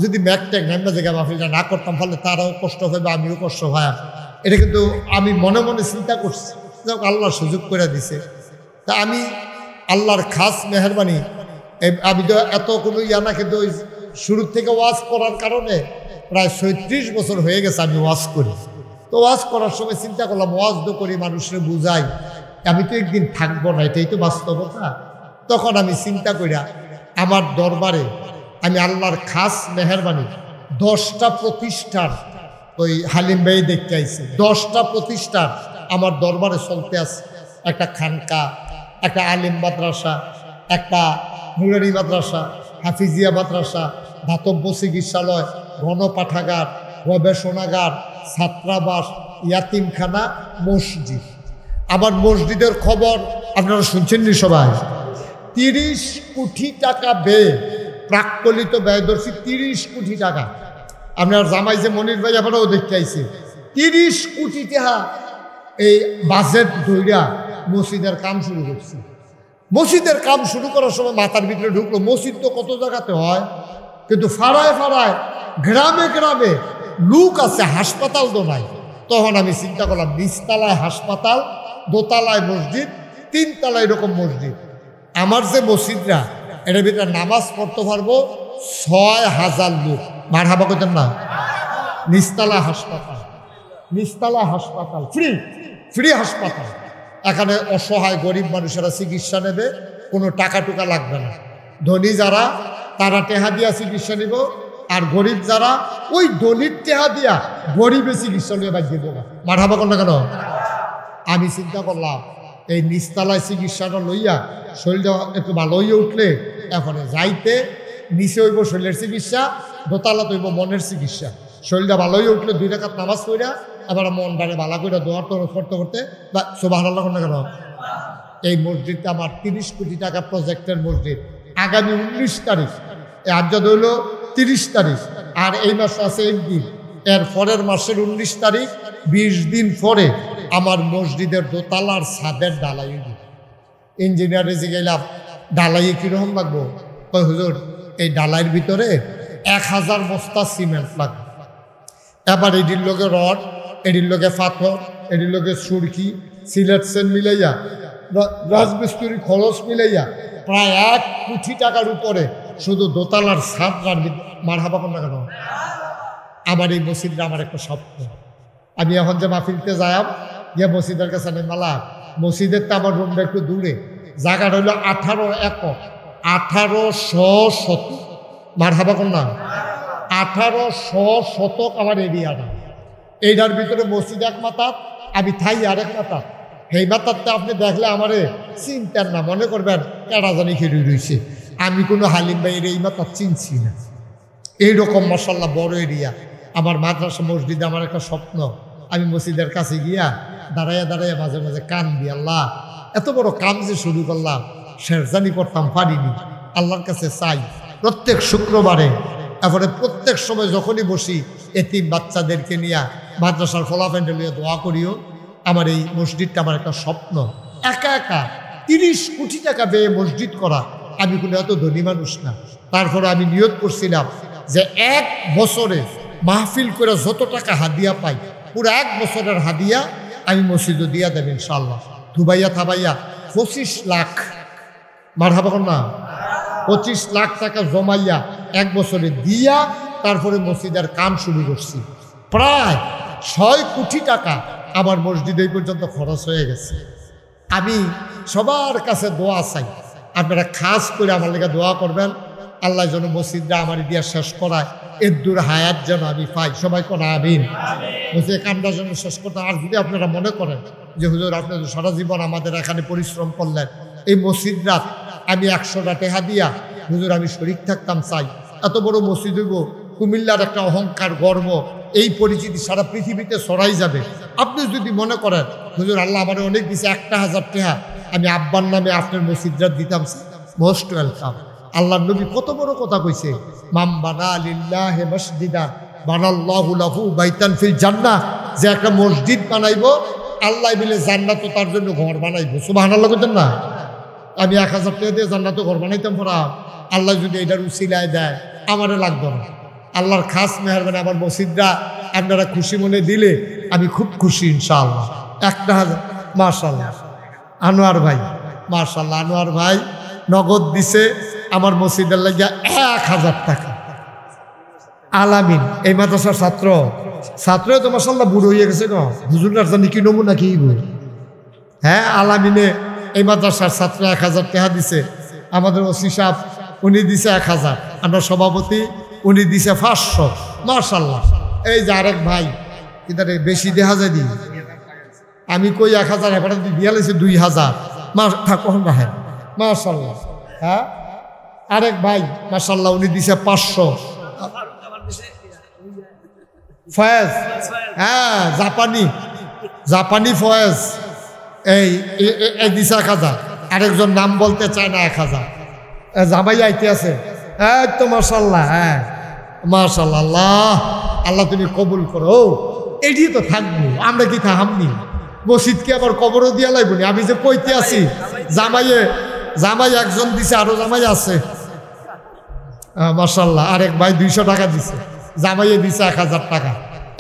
যদি ম্যাক ট্যাগ নামনা জায়গায় মাহফিলটা না করতাম, ফলে তারাও কষ্ট হবে, আমিও কষ্ট হয়। এটা কিন্তু আমি মনে মনে চিন্তা করছি, আল্লাহ সুযোগ করে দিছে। তা আমি আল্লাহর খাস মেহরবানি, আমি তো এত কোনো না, কিন্তু ওই শুরুর থেকে ওয়াজ করার কারণে প্রায় 37 বছর হয়ে গেছে আমি ওয়াজ করি। তো ওয়াজ করার সময় চিন্তা করলাম, ওয়াজ তো করি, মানুষের বুঝাই, আমি তো একদিন থাকবো না, এটাই তো বাস্তবতা। তখন আমি চিন্তা করিয়া আমার দরবারে আমি আল্লাহর খাস মেহরবানি 10টা প্রতিষ্ঠান ওই হালিম ভাই দেখতে আইছে। 10টা প্রতিষ্ঠান আমার দরবারে চলতে আছে। একটা খানকা, একটা আলিম মাদ্রাসা, একটা নুরানি মাদ্রাসা, হাফিজিয়া মাদ্রাসা, ধাতব্য চিকিৎসালয়, গণপাঠাগার, গবেষণাগার, ছাত্রাবাস, ইয়াতিমখানা, মসজিদ। আমার মসজিদের খবর আপনারা শুনছেননি সবাই? 30 কোটি টাকা ব্যয়, প্রাক্কলিত ব্যয়দর্শী 30 কোটি টাকা। আপনার জামাই যে মনির ভাই আপনারাও দেখতে আইছে, 30 কোটি টাকা এই বাজেট ধইরা মসজিদের কাম শুরু করছে। মসজিদের কাম শুরু করার সময় মাথার ভিতরে ঢুকলো, মসজিদ তো কত জায়গাতে হয়, কিন্তু ফাড়ায় ফাড়ায় গ্রামে গ্রামে লোক আছে, হাসপাতাল তো নাই। তখন আমি চিন্তা করলাম, নিচতলায় হাসপাতাল, দোতলায় মসজিদ, 3 তলায় এরকম মসজিদ। আমার যে মসজিদরা, এটার ভিতরে নামাজ পড়তে পারবো 6000 লোক। মারহাবা কইতেন না? নিচতলা হাসপাতাল, নিচতলা হাসপাতাল, ফ্রি হাসপাতাল। এখানে অসহায় গরিব মানুষেরা চিকিৎসা নেবে, কোনো টাকা টুকা লাগবে না। ধনী যারা তারা টেহা দিয়া চিকিৎসা নিব, আর গরিব যারা ওই ধনীর টেহা দিয়া গরিবে চিকিৎসা নিয়ে বাজিয়ে দেবো। মারহাবা কর না কেন? আমি চিন্তা করলাম, এই নিচতলায় চিকিৎসাটা লইয়া শরীরটা একটু ভালো হইয়া উঠলে, এখন যাইতে নিচে হইব শরীরের চিকিৎসা, দোতলা হইব মনের চিকিৎসা। শরীরটা ভালো হয়ে উঠলে 2 রাকাত নামাজ পড়া, আবার মনটারে ভালো করে দোয়ার তরফ করতে করতে বা সুবহানাল্লাহ না কেন। এই মসজিদটা আমার 30 কোটি টাকা প্রজেক্টের মসজিদ। আগামী 19 তারিখ, এই আজাদ হইল 30 তারিখ, আর এই মাসে আছে একদিন, এর পরের মাসের 19 তারিখ 20 দিন পরে আমার মসজিদের দোতলার ছাদের ঢালাই হইব। ইঞ্জিনিয়ারে যে গেলাম ঢালাইয়ে কীরকম লাগবো? কই হুজুর এই ঢালাইয়ের ভিতরে 1000 বস্তা সিমেন্ট লাগবে। এবার এটির লোকে রড, এটির লোকে পাথর, এটির লোকে সুরকি, সিলেট সেন মিলাইয়া রাজমিস্ত্রি খরচ মিলাইয়া প্রায় 1 কোটি টাকার উপরে শুধু দোতলার ছাদ মারহাবা কোন কেন। আমার এই মসজিদটা আমার একটা স্বপ্ন। আমি এখন যে মাহফিলতে যাইম গিয়ে মসজিদের কাছে নেই মালা, মসজিদের তো আমার রুমটা একটু দূরে, জায়গাটা হইল 18 একর, 1800 শতক। মারহাবা কোন না, 1800 শতক আমার এরিয়াটা। এইটার ভিতরে মসজিদ এক মাথা, আমি থাই আরেক মাথা। সেই মাথাতে আপনি দেখলে আমারে চিন্তার না, মনে করবেন কেডা জানি খেড়ে রয়েছে। আমি কোনো হালিম ভাইয়ের এই মাথা চিনছি না। এইরকম মাশাআল্লাহ বড় এরিয়া। আমার মাদ্রাসা মসজিদে আমার একটা স্বপ্ন, আমি মসজিদের কাছে গিয়া দাঁড়াইয়া দাঁড়াইয়া মাঝে মাঝে কান দি, আল্লাহ এত বড় কাম যে শুরু করলাম, শেরজানি করতাম পারিনি। আল্লাহর কাছে চাই প্রত্যেক শুক্রবারে, এরপরে প্রত্যেক সময় যখনই বসি এতিম বাচ্চাদেরকে নিয়ে মাদ্রাসার ফলাফল নিয়ে দোয়া করিও। আমার এই মসজিদটা আমার একটা স্বপ্ন। একা একা 30 কোটি টাকা ব্যয়ে মসজিদ করা, আমি কোনো এত ধনী মানুষ না। তারপরে আমি নিয়ত করছিলাম যে 1 বছরে মাহফিল করে যত টাকা হাদিয়া পাই, পুরো 1 বছরের হাদিয়া আমি মসজিদে দিয়া দেব ইনশাআল্লাহ। ধুবাইয়া থাবাইয়া 25 লাখ, মারহাবা কোন না, 25 লাখ টাকা জমাইয়া 1 বছরে দিয়া তারপরে মসজিদের কাম শুরু করছি। প্রায় 6 কোটি টাকা আমার মসজিদ এই পর্যন্ত খরচ হয়ে গেছে। আমি সবার কাছে দোয়া চাই, আপনারা খাস করে আমার লেগে দোয়া করবেন, আল্লাহ যেন মসজিদটা আমার দিয়া শেষ করায়, এর দূর হায়াত যেন আমি পাই। সবাই কোন আমিন। মসজিদের কামটা যেন শেষ করতে। আর যদি আপনারা মনে করেন যে হুজুর আপনি সারা জীবন আমাদের এখানে পরিশ্রম করলেন, এই মসজিদটা আমি 100টা টাকা দিয়া হুজুর আমি শরীক থাকতাম, চাই এত বড় মসজিদ হইব, কুমিল্লার একটা অহংকার গর্ব, এই পরিচিতি সারা পৃথিবীতে ছড়াই যাবে। আপনি যদি মনে করেন হুজুর আল্লাহ আমার অনেক দিছে, 1000 টাকা আমি আব্বার নামে আপনার মসজিদটা দিতাম, মোস্ট ওয়েলকাম। আল্লাহর নবী কত বড় কথা কইছে, মাম বানা লিল্লাহি মসজিদান বানাল্লাহু লাহু বাইতান ফিল জান্নাহ। যে একটা মসজিদ বানাইবো আল্লাহ মিলে জান্নাতও তার জন্য ঘর বানাইবো। সুবহানাল্লাহ বলেন না। আমি 1000 টাকা দিয়ে জান্নাতও ঘর বানাইতাম পড়া, আল্লাহ যদি এটার উসিলায় দেয় আমারে লাগতো না। আল্লাহর খাস মেহরবানি আমার মসজিদটা আপনারা খুশি মনে দিলে আমি খুব খুশি ইনশাআল্লাহ। 1000 মাশাআল্লাহ। আনোয়ার ভাই মাশাআল্লাহ, আনোয়ার ভাই নগদ দিছে আমার মসজিদের লাগিয়া 1000 টাকা। আলামিন এই মাদ্রাসার ছাত্র তো মাশাআল্লাহ বুড়ো হয়ে গেছে গো, হুজুরার জানি কি নমুনা কি বল। হ্যাঁ, আলামিনে এই মাদ্রাসার ছাত্র 1000 টাকা দিছে। আমাদের ওসি সাহেব উনি দিছে 1000, আমরা সভাপতি উনি দিছে 500। মাশাআল্লাহ। এই যে আরেক ভাই কিদারে বেশি দেখা যায় দি, আমি কই 1000 এবার দিয়া লাইছে 2000। কখন রাখেন মাশাআল্লাহ। হ্যাঁ, আরেক ভাই মাশাআল্লাহ উনি দিছে 500। ফয়েজ, হ্যাঁ জাপানি ফয়েজ এই দিছে 1000। আরেকজন নাম বলতে চায় না 1000। জামাই আইতে আছে, এই তো মাশাআল্লাহ। হ্যাঁ মাশাআল্লাহ, আল্লাহ আল্লাহ তুমি কবুল করো। এটি তো থাকবো, আমরা কি থামনি? মসজিদকে আবার কবরও দিয়া লাগবো। আমি যে কইতে আছি জামাই একজন দিছে, আরো জামাই আছে মাশাআল্লাহ। আরেক ভাই 200 টাকা দিছে, জামাইয়ে দিছে 1000 টাকা।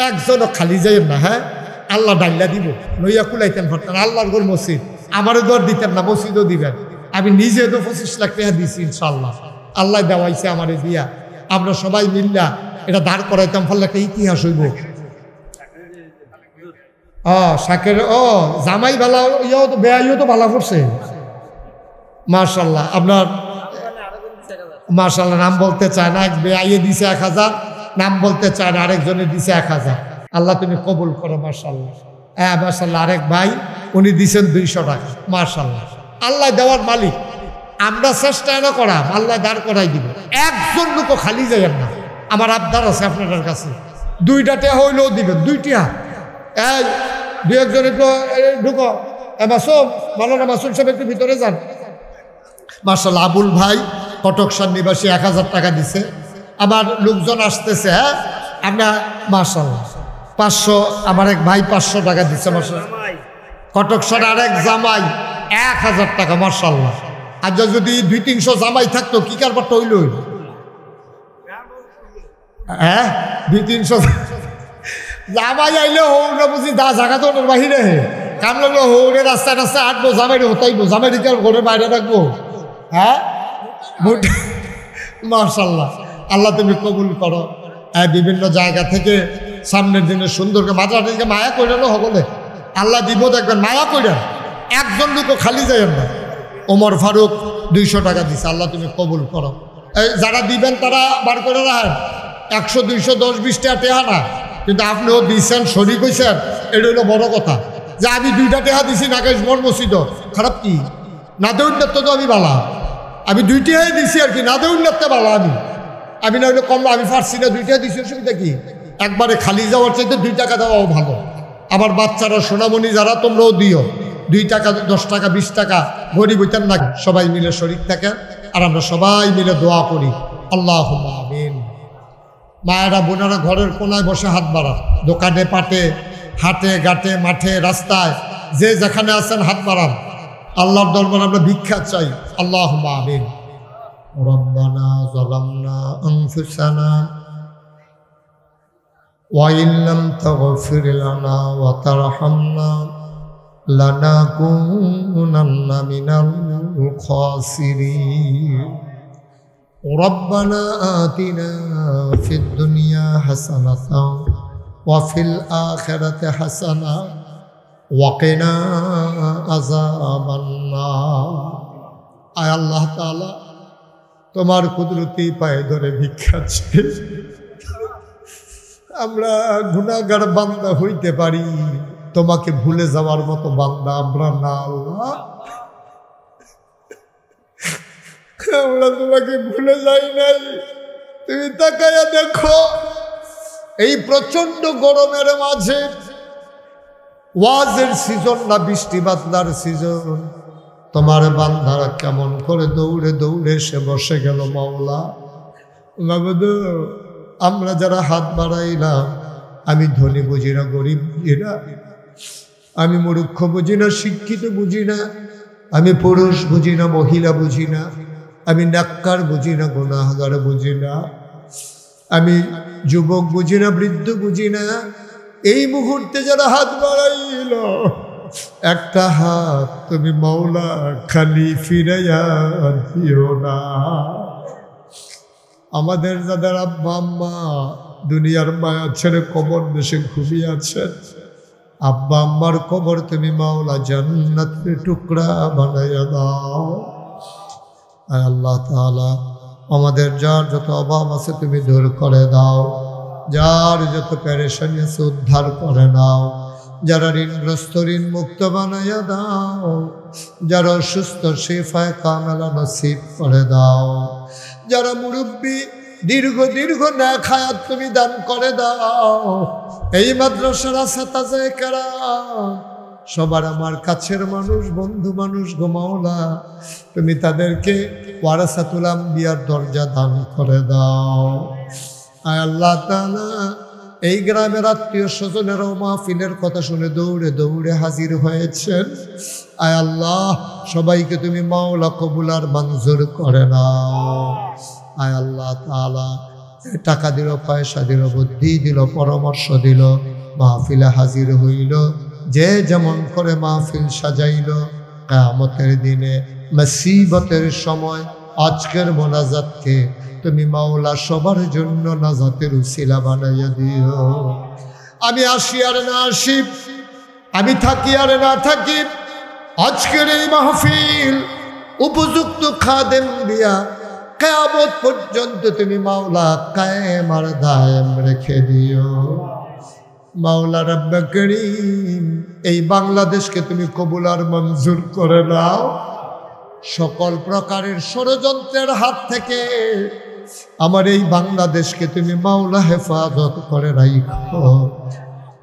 একজনও খালি যাইয়েন না। হ্যাঁ, আল্লাহ ডাল্লা দিব, নইয়া কুলাইতেন পারতেন। আল্লাহর গোর মসজিদ আমারও দর দিতেন না, মসজিদও দিবেন। আমি নিজে তো 25 লাখ টাকা দিছি ইনশাআল্লাহ। আল্লাহ দেওয়াইছে আমারে দিয়া। আমরা সবাই মিল্লা এটা দাঁড় করাইতাম, ফলে একটা ইতিহাস হইব। শাকের জামাই ভালা ইয়েও তো বেয়াইও তো ভালা পড়ছে মাশাআল্লাহ। আপনার মাশাআল্লাহ নাম বলতে চায় না, এক বেয়াইয়ে দিছে 1000, নাম বলতে চায় না, আরেকজনে দিছে 1000। আল্লাহ তুমি কবুল করো মাশাআল্লাহ। হ্যাঁ মাশাআল্লাহ। আরেক ভাই উনি দিছেন 200 টাকা মাশাআল্লাহ। আল্লাহ দেওয়ার মালিক, আমরা চেষ্টা না করা, আল্লাহ দাঁড় করাই দিব। একজন লোক খালি যাইয়েন না। আমার আবদার আছে আপনাদের কাছে, 2টা টাকা হইলেও দিবেন, 2টা। এই 2-1জন একটু ঢুকো, মাসুম মাওলানা মাসুম সাহেব একটু ভিতরে যান। মাশাআল্লাহ। আবুল ভাই কটকসার নিবাসী 1000 টাকা দিছে। আমার লোকজন আসতেছে। হ্যাঁ আমরা মাশাআল্লাহ 500 আমার এক ভাই 500 টাকা দিচ্ছে মাশাআল্লাহ। কটকসর আরেক জামাই 1000 টাকা মাশাআল্লাহ। আর যদি 200-300 জামাই থাকতো কি কারবারটা হইল? হ্যাঁ 200-300 জামাই আইলে হৌরা বুঝি দা জায়গা তো ওর বাহিরে কাম লাগলো হৌরে রাস্তায় রাস্তায় হাঁটবো, জামাই হতাইবো, জামাই দিকে ঘরের বাইরে রাখবো। হ্যাঁ মাশাআল্লাহ আল্লাহ তুমি কবুল করো। বিভিন্ন জায়গা থেকে সামনের দিনে সুন্দরকে মাঝে দিকে মায়া কইরানো হবলে আল্লাহ দিব দেখবেন, মায়া কইরা একজন লোকও খালি যায় না। ওমর ফারুক 200 টাকা দিছে, আল্লাহ তুমি কবুল করো। যারা দিবেন তারা বার করে রাখেন, 100 200 10 20 টাকা টেহা না, কিন্তু আপনিও দিচ্ছেন শরীক হয়েছেন, এটা হলো বড় কথা। যে আমি 2টা টেহা দিছি নাকাশ মন মসজিদ, খারাপ কি? না দেউন তো আমি বালা, আমি 2টাই দিছি আর কি, না দেউন বালা আমি না হলে কম, আমি পারছি না 2টা দিছি, অসুবিধা কি? একবারে খালি যাওয়ার চাইতে 2 টাকা দেওয়াও ভালো। আবার বাচ্চারা সোনামণি যারা তোমরাও দিও, 2 টাকা 10 টাকা 20 টাকা গরিব হইতেন না, সবাই মিলে শরীক থাকেন আর আমরা সবাই মিলে দোয়া করি আল্লাহুম্মা আমিন। মায়েরা বোনেরা ঘরের কোনায় বসে হাত বাড়া, দোকানে পাটে হাটে ঘাটে মাঠে রাস্তায় যে যেখানে আছেন হাত বাড়ান, আল্লাহর দরবারে আমরা ভিক্ষা চাই। আল্লাহুম্মা আমিন। রব্বানা যালামনা আনফুসানা ওয়া ইন লাম তাগফির লানা ওয়া তারহামনা লানাকুনান্না মিনাল খাসিরিন। রব্বানা আতিনা ফিদ দুনিয়া হাসানাতাও ওয়া ফিল আখিরাতি হাসানা ওয়া কিনা আযাবান নার। আয় আল্লাহ তাআলা তোমার কুদরতি পায়ে ধরে ভিক্ষা চাই, আমরা গুনাহগার বান্দা হইতে পারি, তোমাকে ভুলে যাওয়ার মতো বান্দা আমরা না আল্লাহ। আমরা তোমাকে ভুলে যাই নাই, তুমি তাকায়া দেখো এই প্রচন্ড গরমের মাঝে ওয়াজের সিজন না বৃষ্টি বাদলার সিজন, তোমার বান্দারা কেমন করে দৌড়ে দৌড়ে সে বসে গেল। মাওলা বাবুদু, আমরা যারা হাত বাড়াইলাম, আমি ধনী বুঝি না, গরিব বুঝি না, আমি মূর্খ বুঝি না, শিক্ষিত বুঝি না, আমি পুরুষ বুঝি না, মহিলা বুঝি না, আমি নেককার বুঝি না, গুনাহগার বুঝি না, আমি যুবক বুঝি না, বৃদ্ধ বুঝি না। এই মুহূর্তে যারা হাত বাড়াইল, একটা হাত তুমি মাওলা খালি ফিরাইয়া দিও না। আমাদের যাদের আব্বা আম্মা দুনিয়ার মায়া ছেড়ে কবর দেশে ঘুমিয়ে আছেন, আব্বা আম্মার কবর তুমি মাওলা জান্নাতের টুকরা বানাইয়া দাও। আয় আল্লাহ তাআলা, আমাদের যার যত অভাব আছে তুমি দূর করে দাও, যার যত পেরেশানি আছে উদ্ধার করে নাও, যারা ঋণগ্রস্ত ঋণ মুক্ত বানাইয়া দাও, যারা অসুস্থ শিফায়ে কামেলা নসিব করে দাও, যারা মুরব্বী দীর্ঘ দীর্ঘ নেক হায়াত তুমি দান করে দাও। এই মাদ্রাসার আসাতাজে কেরাম সবার আমার কাছের মানুষ, বন্ধু মানুষ গো মাওলা, তুমি তাদেরকে ওয়ারাসাতুল আম্বিয়ার দরজা দান করে দাও। আয় আল্লাহ তাআলা, এই গ্রামের আত্মীয় স্বজনেরাও মাহফিলের কথা শুনে দৌড়ে দৌড়ে হাজির হয়েছেন। আয় আল্লাহ, সবাইকে তুমি মাওলা কবুল আর মঞ্জুর করে নাও। আয় আল্লাহ তাআলা, টাকা দিল, পয়সা দিল, বুদ্ধি দিল, পরামর্শ দিল, মাহফিলে হাজির হইল, যে যেমন করে মাহফিল সাজাইল, কিয়ামতের দিনে মুসিবতের সময় আজকের মোনাজাতকে তুমি মাওলা সবার জন্য নাজাতের উসিলা বানাইয়া দিও। আমি আসি আর না আসি, আমি থাকি আর না থাকি, আজকের এই মাহফিল উপযুক্ত খাদেম দিয়া কিয়ামত পর্যন্ত তুমি মাওলা কায়েম আর দায়েম রেখে দিও। মাওলা রব্বে করিম, এই বাংলাদেশকে তুমি কবুল আর মঞ্জুর করে নাও। সকল প্রকারের ষড়যন্ত্রের হাত থেকে আমার এই বাংলাদেশকে তুমি মাওলা হেফাজত করে রাখো।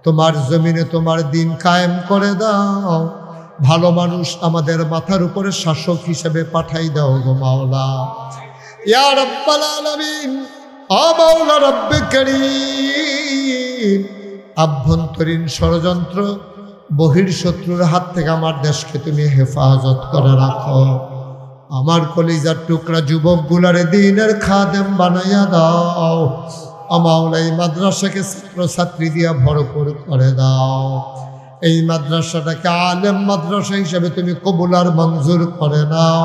তোমার জমিনে তোমার দিন কায়েম করে দাও। ভালো মানুষ আমাদের মাথার উপরে শাসক হিসেবে পাঠাই দাও গো মাওলা। ইয়া রাব্বাল আলামিন, ও মাওলা রব্বে কারীম, আভ্যন্তরীণ ষড়যন্ত্র বহির শত্রুর হাত থেকে আমার দেশকে তুমি হেফাজত করে রাখো। আমার কলিজার টুকরা যুবকগুলারে দ্বীনের খাদেম বানাইয়া দাও। মাওলা এই মাদ্রাসাকে ছাত্রছাত্রী দিয়া ভরপুর করে দাও। এই মাদ্রাসাটাকে আলেম মাদ্রাসা হিসেবে তুমি কবুল আর মঞ্জুর করে নাও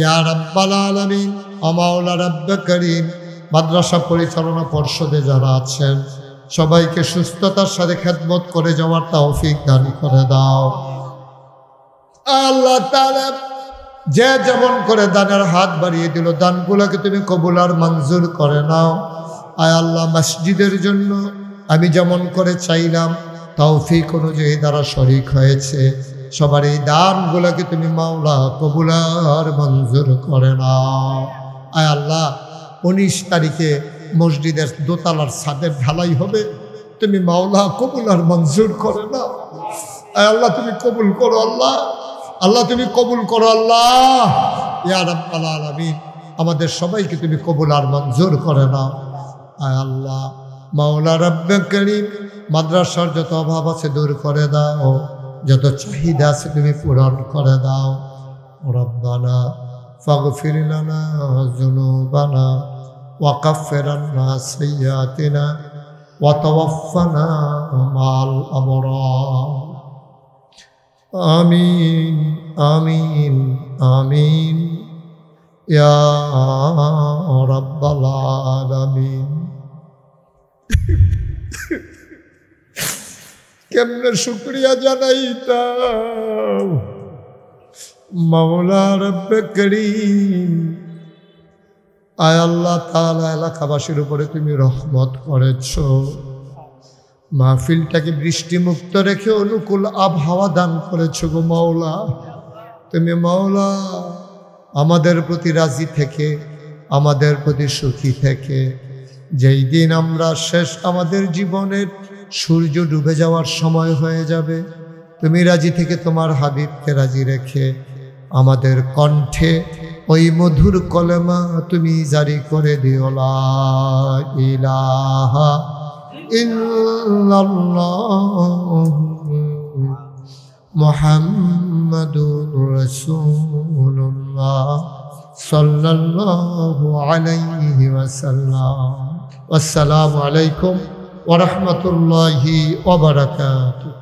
ইয়া রাব্বাল আলামিন। মাওলা রব্বে কারীম, মাদ্রাসা পরিচালনা পর্ষদে যারা আছেন সবাইকে সুস্থতার সাথে খেদমত করে যাওয়ার তৌফিক দান করে দাও। আল্লাহ তাআলা যে যেমন করে দানের হাত বাড়িয়ে দিল, দানগুলোকে তুমি কবুল আর মঞ্জুর করে নাও। আয় আল্লাহ, মসজিদের জন্য আমি যেমন করে চাইলাম তৌফিক অনুযায়ী দ্বারা শরীক হয়েছে, সবার এই দানগুলোকে তুমি মাওলা কবুল আর মঞ্জুর করে নাও। আয় আল্লাহ, 19 তারিখে মসজিদের দোতলার ছাদের ঢালাই হবে, তুমি মাওলা কবুল আর মঞ্জুর করে নাও। আয় আল্লাহ, তুমি কবুল করো আল্লাহ, আল্লাহ তুমি কবুল করো আল্লাহ। ইয়া রাব্বাল আলামিন, আমাদের সবাইকে তুমি কবুল আর মঞ্জুর করে নাও। আয় আল্লাহ মাওলা রব্বে কারীম, মাদ্রাসার যত অভাব আছে দূর করে দাও, যত চাহিদা আছে তুমি পূরণ করে দাও। রব্বানা ফাগফির লানা যুনুবানা ওয়া কাফির আন্না সাইয়্যাতিনা ওয়া তাওয়াফানা মাল আবরার। আমিন আমিন আমিন ইয়া রাব্বাল আলামিন। কেমনে শুকরিয়া জানাইতাম মাওলা রব্বে কারীম। আয় আল্লাহ তাআলা, এলাকাবাসীর উপরে তুমি রহমত করেছো, মাহফিলটাকে বৃষ্টিমুক্ত রেখে অনুকূল আবহাওয়া দান করেছো গো মাওলা। তুমি মাওলা আমাদের প্রতি রাজি থেকে, আমাদের প্রতি সুখী থেকে, যেই দিন আমরা শেষ, আমাদের জীবনের সূর্য ডুবে যাওয়ার সময় হয়ে যাবে, তুমি রাজি থেকে তোমার হাবিবকে রাজি রেখে আমাদের কণ্ঠে ওই মধুর কলেমা তুমি জারি করে দিও, লা ইলাহা ইল্লাল্লাহ মুহাম্মাদুর রাসূলুল্লাহ সাল্লাল্লাহু আলাইহি ওয়াসাল্লাম। আসসালামু আলাইকুম ওয়া রাহমাতুল্লাহি ওয়া বারাকাতুহু।